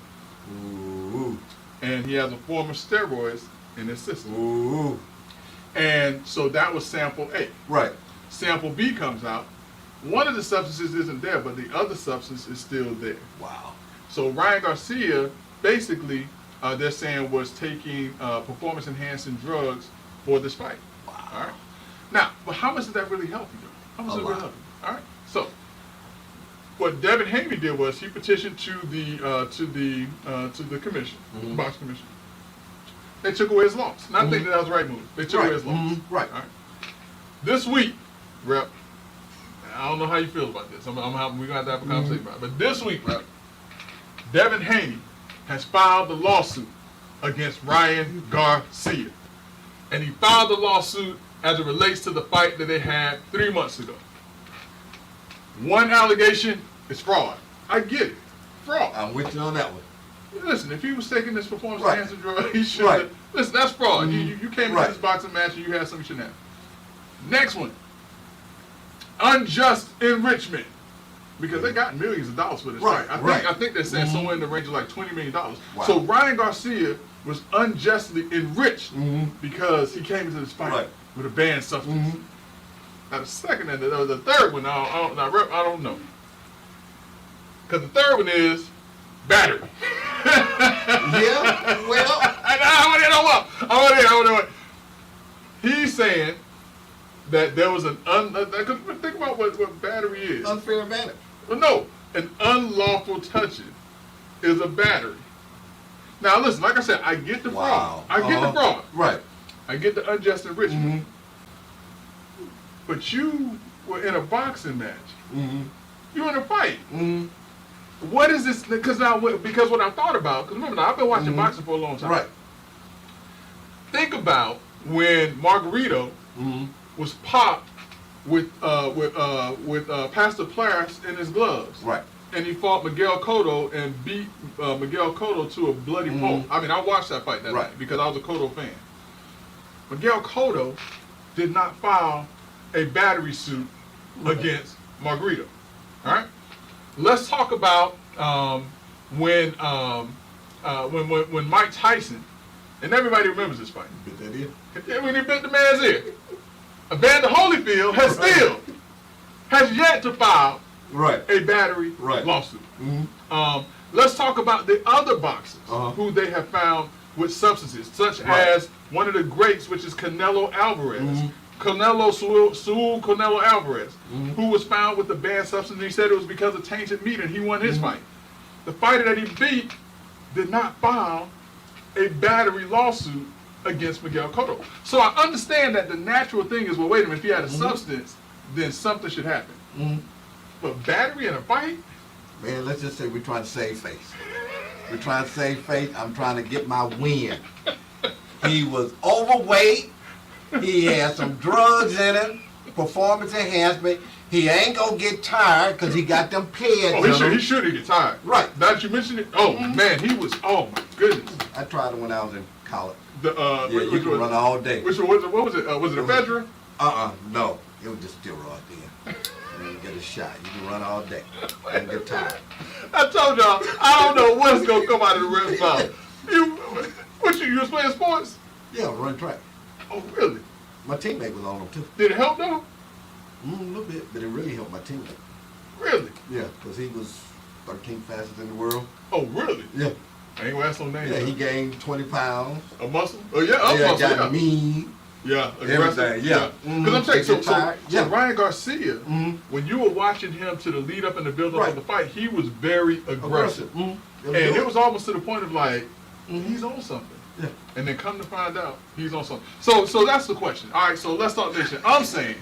Ooh. And he has a form of steroids in his system. Ooh. And so that was sample A. Right. Sample B comes out. One of the substances isn't there, but the other substance is still there. Wow. So Ryan Garcia, basically, they're saying was taking performance-enhancing drugs for this fight. Wow. All right. Now, but how much does that really help you? How much A does it really lot. help you? All right. So what Devin Haney did was he petitioned to the commission, box commission. They took away his loss. Not thinking that was the right move. They took away his loss. Right. All right. This week, Rep, I don't know how you feel about this. We're gonna have to have a conversation about it. But this week, Rep, Devin Haney has filed a lawsuit against Ryan Garcia, and he filed the lawsuit as it relates to the fight that they had 3 months ago. One allegation is fraud. I get it. Fraud. I'm with you on that one. Listen, if he was taking this performance Right. enhancing drug, he should Right. have. Listen, that's fraud. You came into Right. this boxing match and you had something you shouldn't have. Next one. Unjust enrichment. Because they got millions of dollars for this Right, fight. right. I think they're saying somewhere in the range of like $20 million. Wow. So Ryan Garcia was unjustly enriched because he came into this fight Right. with a banned substance. Now the second and the third one, I don't know. Because the third one is battery. Yeah, well, I want to. He's saying that there was think about what battery is. unfair advantage. Well, no, an unlawful touching is a battery. Now listen, like I said, I get the fraud. I get the fraud. Right. I get the unjust enrichment. But you were in a boxing match. You were in a fight. What is this? Because what I thought about, because remember now, I've been watching boxing for a long time. Right. Think about when Margarito was popped with Pastor Plas in his gloves. Right. And he fought Miguel Cotto and beat Miguel Cotto to a bloody pulp. I mean, I watched that fight that Right. night because I was a Cotto fan. Miguel Cotto did not file a battery suit against Margarito. All right. Let's talk about when Mike Tyson, and everybody remembers this fight. Bit that in. Yeah, when he bit the man's ear. Evander Holyfield has yet to file Right. a battery Right. lawsuit. Let's talk about the other boxers Uh-huh. who they have found with substances, such Right. as one of the greats, which is Canelo Alvarez. Saul Canelo Alvarez, who was found with the banned substance. He said it was because of tainted meat, and he won his fight. The fighter that he beat did not file a battery lawsuit against Miguel Cotto. So I understand that the natural thing is, well, wait a minute, if he had a substance, then something should happen. But battery in a fight? Man, let's just say we're trying to save face. We're trying to save face. I'm trying to get my win. He was overweight. He had some drugs in him. Performance enhancement. He ain't gonna get tired because he got them pads Oh, in him. he should get tired. Right. Now that you mentioned it, oh man, he was, oh my goodness. I tried it when I was in college. The, Yeah, you can run all day. Which one was it? What was it? Was it ephedra? No. It was just steroid then. You didn't get a shot. You can run all day. And get tired. I told y'all, I don't know what's gonna come out of the ref's mouth. You was playing sports? Yeah, run track. Oh really? My teammate was on them too. Did it help though? A little bit, but it really helped my teammate. Really? Yeah, because he was 13th fastest in the world. Oh really? Yeah. I ain't gonna ask no names. Yeah, he gained 20 pounds. A muscle? Oh yeah, a Yeah, muscle. got Yeah. mean. Yeah, aggressive. Everything, yeah. Because I'm saying, so Yeah. Ryan Garcia, when you were watching him to the lead up and the build up Right. of the fight, he was very aggressive. Mhm. And it was almost to the point of like, he's on something. Yeah. And then come to find out, he's on something. So that's the question. All right, so let's talk this shit. I'm saying,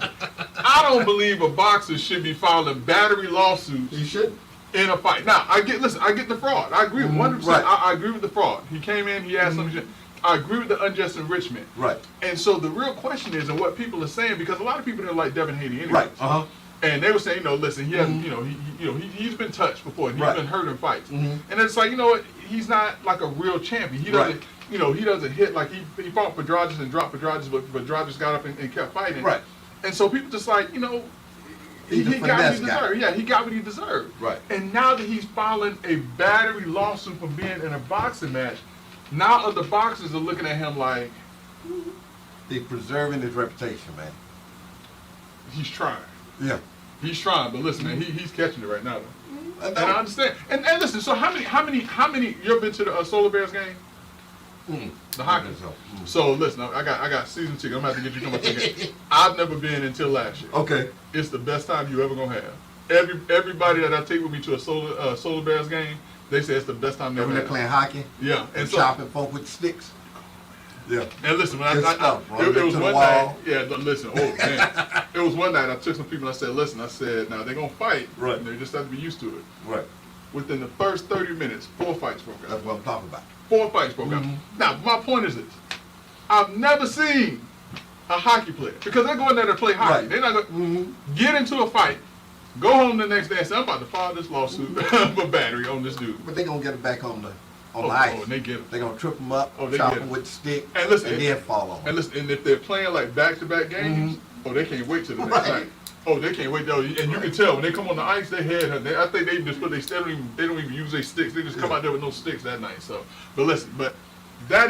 I don't believe a boxer should be filing battery lawsuits He shouldn't. in a fight. Now, I get the fraud. I agree 100%. Right. I agree with the fraud. He came in, he had something. I agree with the unjust enrichment. Right. And so the real question is, and what people are saying, because a lot of people didn't like Devin Haney anyway. Right. Uh-huh. And they were saying, listen, he hasn't, he's been touched before, and he's Right. been hurt in fights. And it's like, he's not like a real champion. He doesn't, Right. he doesn't hit like he fought Pedrajas and dropped Pedrajas, but Pedrajas got up and kept fighting. Right. And so people just like, he He's a got what finesse he guy. deserved. Yeah, he got what he deserved. Right. And now that he's filing a battery lawsuit for being in a boxing match, now other boxers are looking at him like He's preserving his reputation, man. he's trying. Yeah. He's trying, but listen, man, he's catching it right now, though. I And I understand. And listen, so how many? You ever been to the Solar Bears game? The hockey. So listen, I got season ticket. I'm gonna have to get you to come up again. I've never been until last year. Okay. It's the best time you ever gonna have. Everybody that I take with me to a Solar Bears game, they say it's the best time they've When they're had. playing hockey Yeah, and so, chopping folk with sticks. Yeah. and listen, when Good stuff, bro. it was To the one wall. night. Yeah, listen. Oh man, it was one night. I took some people. And I said, listen. I said, now they're gonna fight. Right. And they just have to be used to it. Right. Within the first 30 minutes, 4 fights broke out. That's what I'm talking about. 4 fights broke out. Now, my point is this: I've never seen a hockey player because they go in there to play hockey. Right. They're not going to get into a fight, go home the next day and say, I'm about to file this lawsuit for battery on this dude. But they're going to get it back on the Oh, ice. and they get him. They're going to trip them up, Oh, they chop get them it. with the stick, And listen, then fall on them. And listen, and if they're playing like back-to-back games, oh, they can't wait till the next Right. night. Oh, they can't wait though, and you can tell when they come on the ice, they head. I think they just put they don't even use their sticks. They just come out there with no sticks that night. So, but listen, that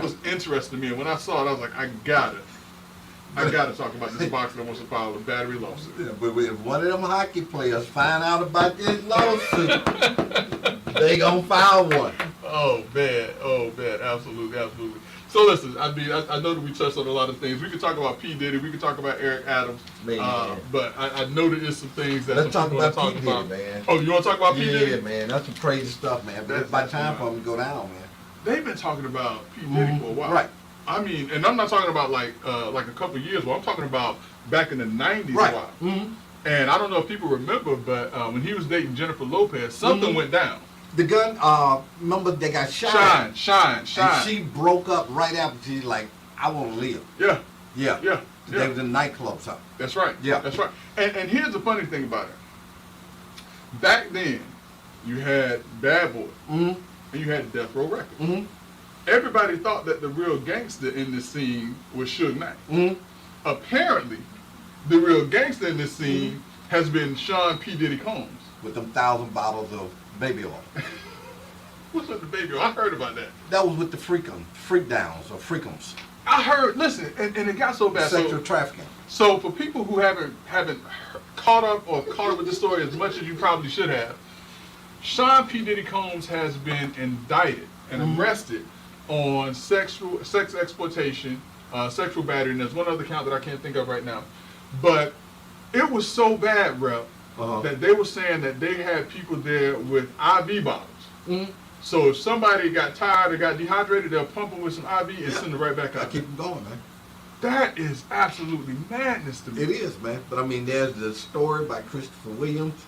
was interesting to me. And when I saw it, I was like, I gotta talk about this boxer that wants to file a battery lawsuit. Yeah, but if one of them hockey players find out about this lawsuit, they going to file one. Oh man, absolutely. So listen, I mean, I know that we touched on a lot of things. We could talk about P. Diddy, we could talk about Eric Adams, Man. but I know that there's some things that Let's some talk people about wanna P. talk Diddy, about. man. Oh, you want to talk about P. Yeah, Diddy? man, that's some crazy stuff, man. But That's it's by time absolutely for him to go down, man. They've been talking about P. Diddy for a while. Right. I mean, and I'm not talking about like a couple of years ago. I'm talking about back in the 90s Right. a while. And I don't know if people remember, but when he was dating Jennifer Lopez, something went down. The gun, remember they got shot. Shine. And she broke up right after. She's like, I want to live. Yeah. Yeah. They was in nightclubs up. That's right. Yeah. That's right. And here's the funny thing about it. Back then, you had Bad Boy and you had Death Row Records. Everybody thought that the real gangster in this scene was Suge Knight. Apparently, the real gangster in this scene has been Sean P. Diddy Combs. With them 1,000 bottles of baby oil. What's with the baby? I heard about that. That was with the freak downs or freakums. I heard. Listen, and it got so bad. Sexual trafficking. So for people who haven't caught up with the story as much as you probably should have, Sean P. Diddy Combs has been indicted and arrested on sex exploitation, sexual battery, and there's one other count that I can't think of right now. But it was so bad, Rep, that they were saying that they had people there with IV bottles. So if somebody got tired or got dehydrated, they'll pump them with some IV and send it right back I out. keep them going, man. That is absolutely madness to me. It is, man. But I mean, there's the story by Christopher Williams.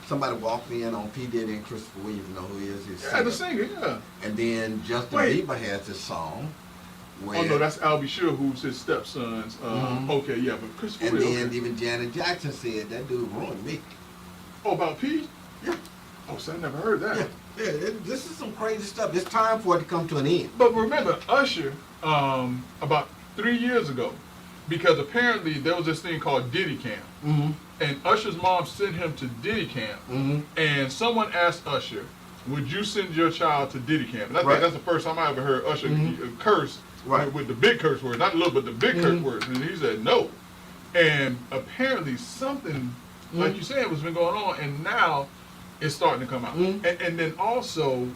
Somebody walked in on P. Diddy and Christopher Williams, you know who he is? He's Yeah, the singer, yeah. And then Justin Wait. Bieber has this song. Where, Oh no, that's Albie Sure, who's his stepson's. Okay, yeah, but Christopher and Williams. then Okay. even Janet Jackson said that dude ruined me. Oh, about P? Yeah. Oh, so I never heard that. Yeah, this is some crazy stuff. It's time for it to come to an end. But remember, Usher, about 3 years ago, because apparently there was this thing called Diddy Camp. And Usher's mom sent him to Diddy Camp. And someone asked Usher, would you send your child to Diddy Camp? And I think that's the first time I ever heard Usher curse with the big curse words. Not the little, but the big curse words. And he said no. And apparently something, like you said, was been going on. And now it's starting to come out. And then also,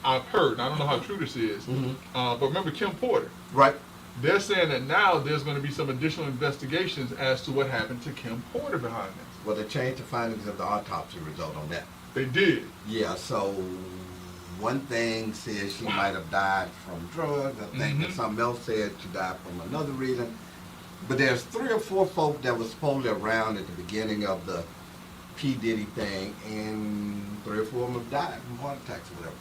I've heard, and I don't know how true this is, but remember Kim Porter. Right. They're saying that now there's going to be some additional investigations as to what happened to Kim Porter behind this. Well, they changed the findings of the autopsy result on that. They did. Yeah, so one thing says she might have died from drugs. I think that something else said she died from another reason. But there's 3 or 4 folk that was supposedly around at the beginning of the P. Diddy thing, and 3 or 4 of them have died from heart attacks or whatever.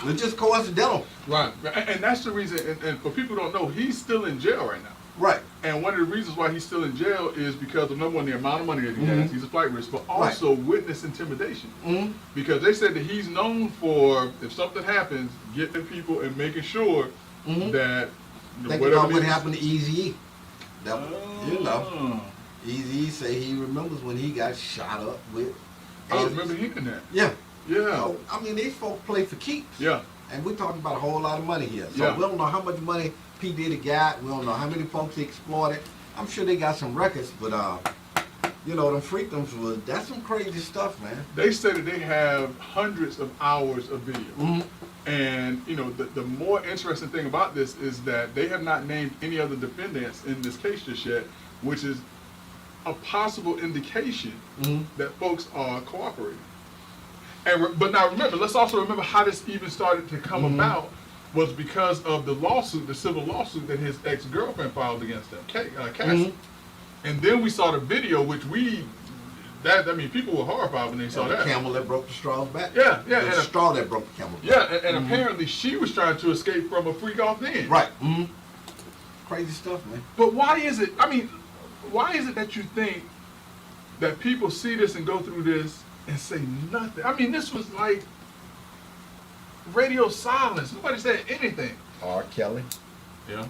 It's just coincidental. Right. And that's the reason, and for people who don't know, he's still in jail right now. Right. And one of the reasons why he's still in jail is because of, number one, the amount of money that he has. He's a flight risk, but also witness intimidation. Because they said that he's known for, if something happens, getting people and making sure that Think about what happened to Eazy-E. You know, Eazy-E say he remembers when he got shot up with I aliens. remember hearing that. Yeah. Yeah. So, I mean, these folks play for keeps. Yeah. And we're talking about a whole lot of money here. So Yeah. we don't know how much money P. Diddy got. We don't know how many folks he exploited. I'm sure they got some records, but you know, them freakdoms that's some crazy stuff, man. They say that they have hundreds of hours of video. And, you know, the more interesting thing about this is that they have not named any other defendants in this case just yet, which is a possible indication Mhm. that folks are cooperating. But now remember, let's also remember how this even started to come about was because of the lawsuit, the civil lawsuit that his ex-girlfriend filed against him, Cassie. And then we saw the video, which people were horrified when they saw The that. camel that broke the straw's back. Yeah, The and straw that broke the camel's back. yeah, and apparently she was trying to escape from a freak off then. Right. Crazy stuff, man. But why is it? I mean, why is it that you think that people see this and go through this and say nothing? I mean, this was like radio silence. Nobody said anything. R. Kelly. Yeah.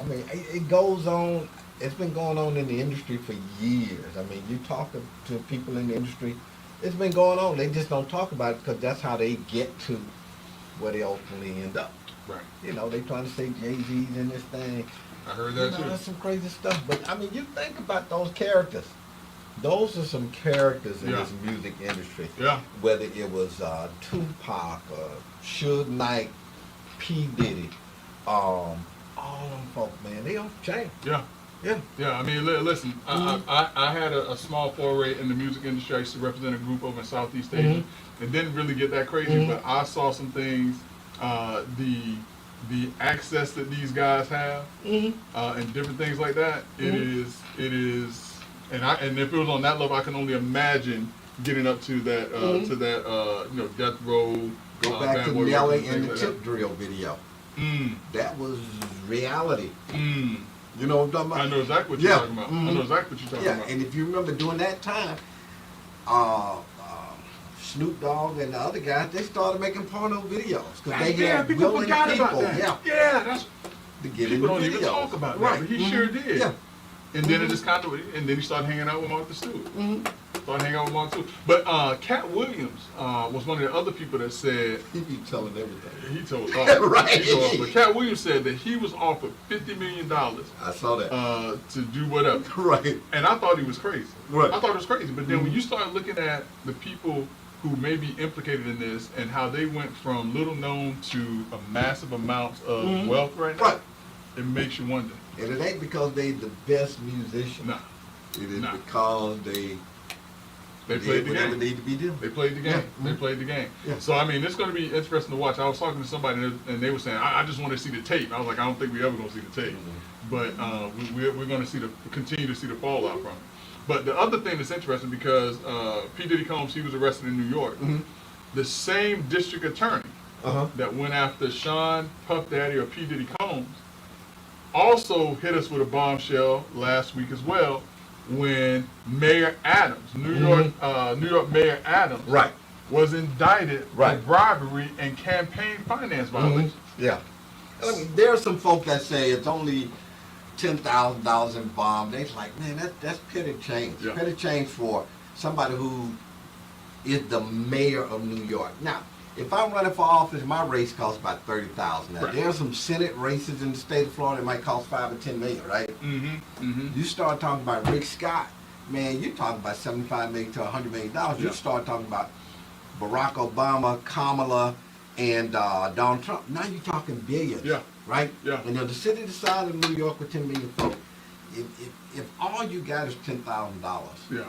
I mean, it goes on. It's been going on in the industry for years. I mean, you talk to people in the industry, it's been going on. They just don't talk about it because that's how they get to where they ultimately end up. Right. You know, they trying to say Jay-Z's in this thing. I heard You that know, too. that's some crazy stuff. But I mean, you think about those characters. Those are some characters in Yeah. this music industry. Yeah. Whether it was Tupac, Suge Knight, P. Diddy, all them folk, man, they off the chain. Yeah. Yeah. Yeah, I mean, listen, I had a small foray in the music industry. I used to represent a group over in Southeast Asia. It didn't really get that crazy, but I saw some things, the access that these guys have, and different things like that. It is, and if it was on that level, I can only imagine getting up to that, Death Row. Go back Bad to Boy Nelly Records, and the things Tip like Drill video. that. That was reality. Mm. You know what I'm talking about? I know exactly what you're Yeah. talking about. I know exactly what you're talking Yeah, about. and if you remember during that time, Snoop Dogg and the other guys, they started making porno videos because they yeah, had people willing forgot people, about that. yeah, Yeah, that's to get in people the don't videos. even talk about right. that, but he sure did. Yeah. And then it just kind of, and then he started hanging out with Martha Stewart. Started hanging out with Martha Stewart. But Cat Williams was one of the other people that said, He be telling everything. he told, Right. he told, but Cat Williams said that he was offered $50 million I saw that. to do whatever. Right. And I thought he was crazy. Right. I thought it was crazy. But then when you start looking at the people who may be implicated in this and how they went from little known to a massive amount of wealth right now, Right. it makes you wonder. And it ain't because they the best musicians. Nah, It is Nah. because they they did played the whatever game. need to be done. They played the game. Yeah. They played the game. Yeah. So I mean, it's going to be interesting to watch. I was talking to somebody and they were saying, I just want to see the tape. I was like, I don't think we ever going to see the tape, but we're going to continue to see the fallout from it. But the other thing that's interesting because P. Diddy Combs, he was arrested in New York. The same district attorney that went after Sean Puff Daddy or P. Diddy Combs also hit us with a bombshell last week as well when Mayor Adams, New York Mayor Adams, Right. was indicted Right. for bribery and campaign finance violations. Yeah. I mean, there are some folk that say it's only $10,000 in bond. They're like, man, that's petty change. Yeah. Petty change for somebody who is the mayor of New York. Now, if I'm running for office, my race costs about $30,000. Now, Right. there are some Senate races in the state of Florida that might cost $5 or $10 million, right? You start talking about Rick Scott, man, you're talking about $75 million to $100 million. You Yeah. start talking about Barack Obama, Kamala, and Donald Trump. Now you're talking billions, Yeah. right? Yeah. And the city decided in New York with 10 million folks. If all you got is $10,000, Yeah.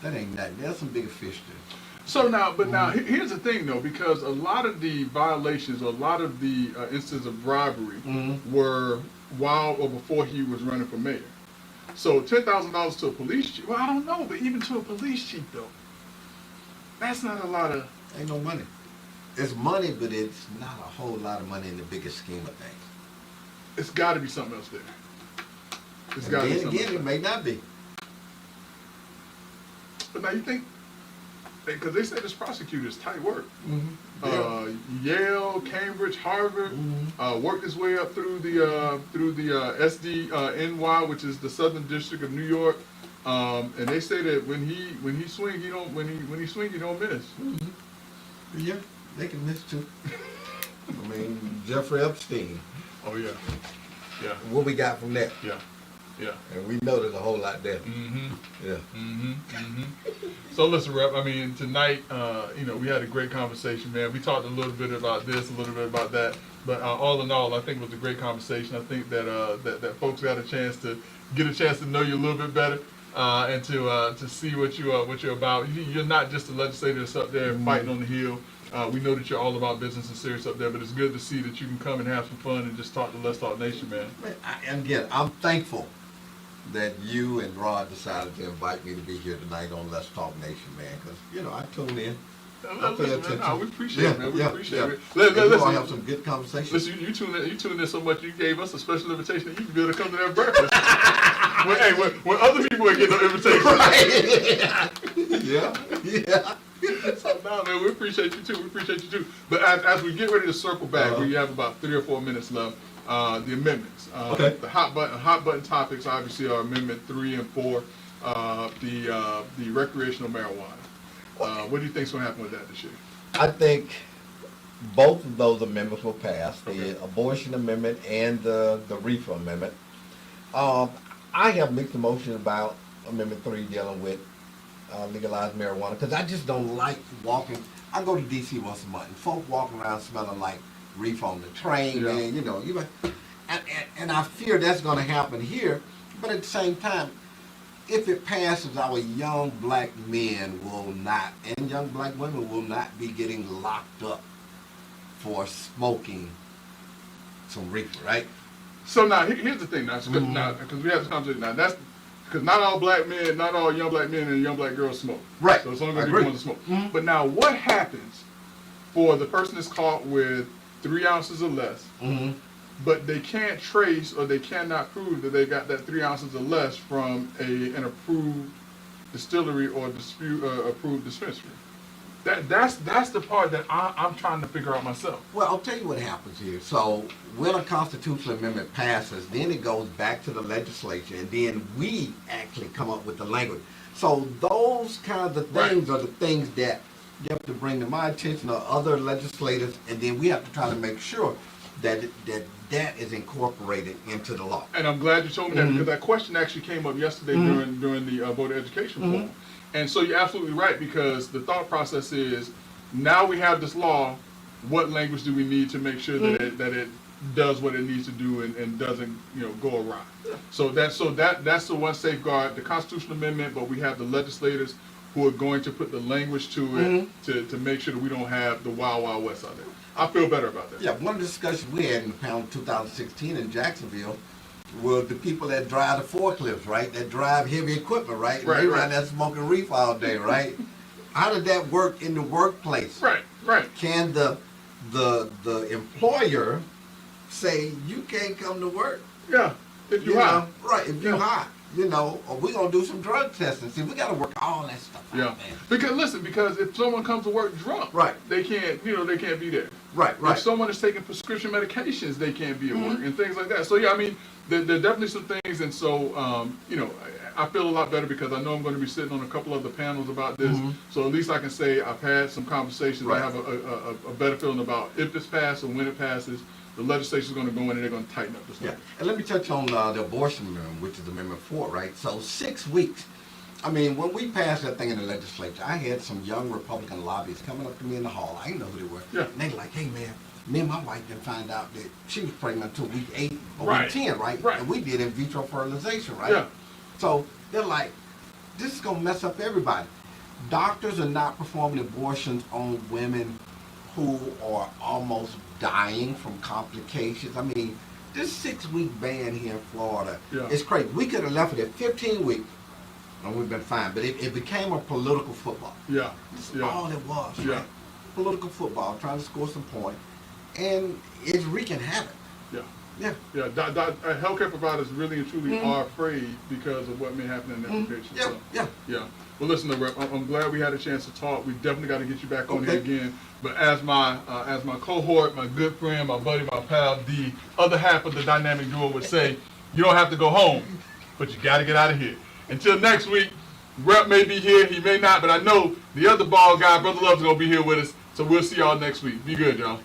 that ain't nothing. There's some bigger fish there. So now, here's the thing though, because a lot of the violations, or a lot of the instances of bribery were while or before he was running for mayor. So $10,000 to a police chief, well, I don't know, but even to a police chief though, that's not a lot of. Ain't no money. It's money, but it's not a whole lot of money in the bigger scheme of things. It's got to be something else there. It's And got to be then something. again, it may not be. But now you think, because they said this prosecutor is tight work. Yeah. Yale, Cambridge, Harvard, worked his way up through the SDNY, which is the Southern District of New York. And they say that when he swing, he don't miss. Yeah, they can miss too. I mean, Jeffrey Epstein. Oh yeah, yeah, What we got from that? yeah, yeah. And we know there's a whole lot there. Yeah. So listen, Rep. I mean, tonight, we had a great conversation, man. We talked a little bit about this, a little bit about that, but all in all, I think it was a great conversation. I think that that folks got a chance to know you a little bit better. and to see what you're about. You're not just a legislator that's up there fighting on the Hill. We know that you're all about business and serious up there, but it's good to see that you can come and have some fun and just talk to Let's Talk Nation, man. And again, I'm thankful that you and Rod decided to invite me to be here tonight on Let's Talk Nation, man, because, I tune in. I pay attention. Man, we appreciate it, man. We appreciate it. We're going to Listen, have some good conversations. listen, you tuned in so much, you gave us a special invitation that you can be able to come to that breakfast. when other people ain't getting no invitation. Right. yeah. So, no, man, we appreciate you too. But as we get ready to circle back, we have about 3 or 4 minutes left. The amendments, Okay. the hot button topics obviously are Amendment 3 and 4, the recreational marijuana. What do you think's going to happen with that this year? I think both of those amendments will pass, the Okay. abortion amendment and the reefer amendment. I have mixed emotions about Amendment 3 dealing with legalized marijuana, because I just don't like walking. I go to D.C. once a month, and folk walking around smelling like reefer on the train, Yeah. man, and I fear that's going to happen here, but at the same time, if it passes, our young black men will not, and young black women will not be getting locked up for smoking some reefer, right? So now, here's the thing now, because we have this conversation now, that's because not all black men, not all young black men and young black girls smoke. Right. So it's only going I to be agree. ones that smoke. But now, what happens for the person that's caught with 3 ounces or less, but they can't trace or they cannot prove that they got that 3 ounces or less from an approved distillery or approved dispensary? That's the part that I'm trying to figure out myself. Well, I'll tell you what happens here. So when a constitutional amendment passes, then it goes back to the legislature, and then we actually come up with the language. So those kinds of things are the things that you have to bring to my attention or other legislators, and then we have to try to make sure that that is incorporated into the law. And I'm glad you told me that, because that question actually came up yesterday during the voter education forum. And so you're absolutely right, because the thought process is, now we have this law, what language do we need to make sure that it does what it needs to do and doesn't go awry? So that's the one safeguard, the constitutional amendment, but we have the legislators who are going to put the language to it to make sure that we don't have the wild, wild west out there. I feel better about that. Yeah, one of the discussions we had in the panel 2016 in Jacksonville were the people that drive the forklifts, right? That drive heavy equipment, right? And Right, they right. around there smoking reefer all day, right? How did that work in the workplace? Right. Can the employer say you can't come to work? Yeah. If you high. Right, if you're Yeah. hot, or we're gonna do some drug testing. See, we gotta work all that stuff out, Yeah. man. Because if someone comes to work drunk, Right. they can't be there. Right. If someone is taking prescription medications, they can't be at work and things like that. So yeah, I mean, there are definitely some things, and so I feel a lot better because I know I'm going to be sitting on a couple other panels about this. So at least I can say I've had some conversations. Right. I have a better feeling about if this passes and when it passes. The legislation is going to go in and they're going to tighten up this Yeah, language. and let me touch on the abortion amendment, which is Amendment 4, right? So 6 weeks. I mean, when we passed that thing in the legislature, I had some young Republican lobbyists coming up to me in the hall. I didn't know who they were. Yeah. And they like, hey, man, me and my wife didn't find out that she was pregnant until week 8 or Right. week 10, right? Right. And we did in vitro fertilization, right? Yeah. So they're like, this is going to mess up everybody. Doctors are not performing abortions on women who are almost dying from complications. I mean, this 6-week ban here in Florida is crazy. We could have left it at 15 weeks, and we've been fine. But it became a political football. Yeah. That's Yeah. all it was. Yeah. Right? Political football, trying to score some points, and it's wreaking havoc. Yeah. Yeah. Yeah, healthcare providers really and truly are afraid because of what may happen in their patient. Yeah. So, Yeah. yeah. Well, listen, Rep, I'm glad we had a chance to talk. We definitely got to get you back on Okay. here again. But as my cohort, my good friend, my buddy, my pal, the other half of the dynamic duo would say, you don't have to go home, but you got to get out of here. Until next week, Rep may be here, he may not, but I know the other ball guy, Brother Love's going to be here with us. So we'll see y'all next week. Be good, y'all.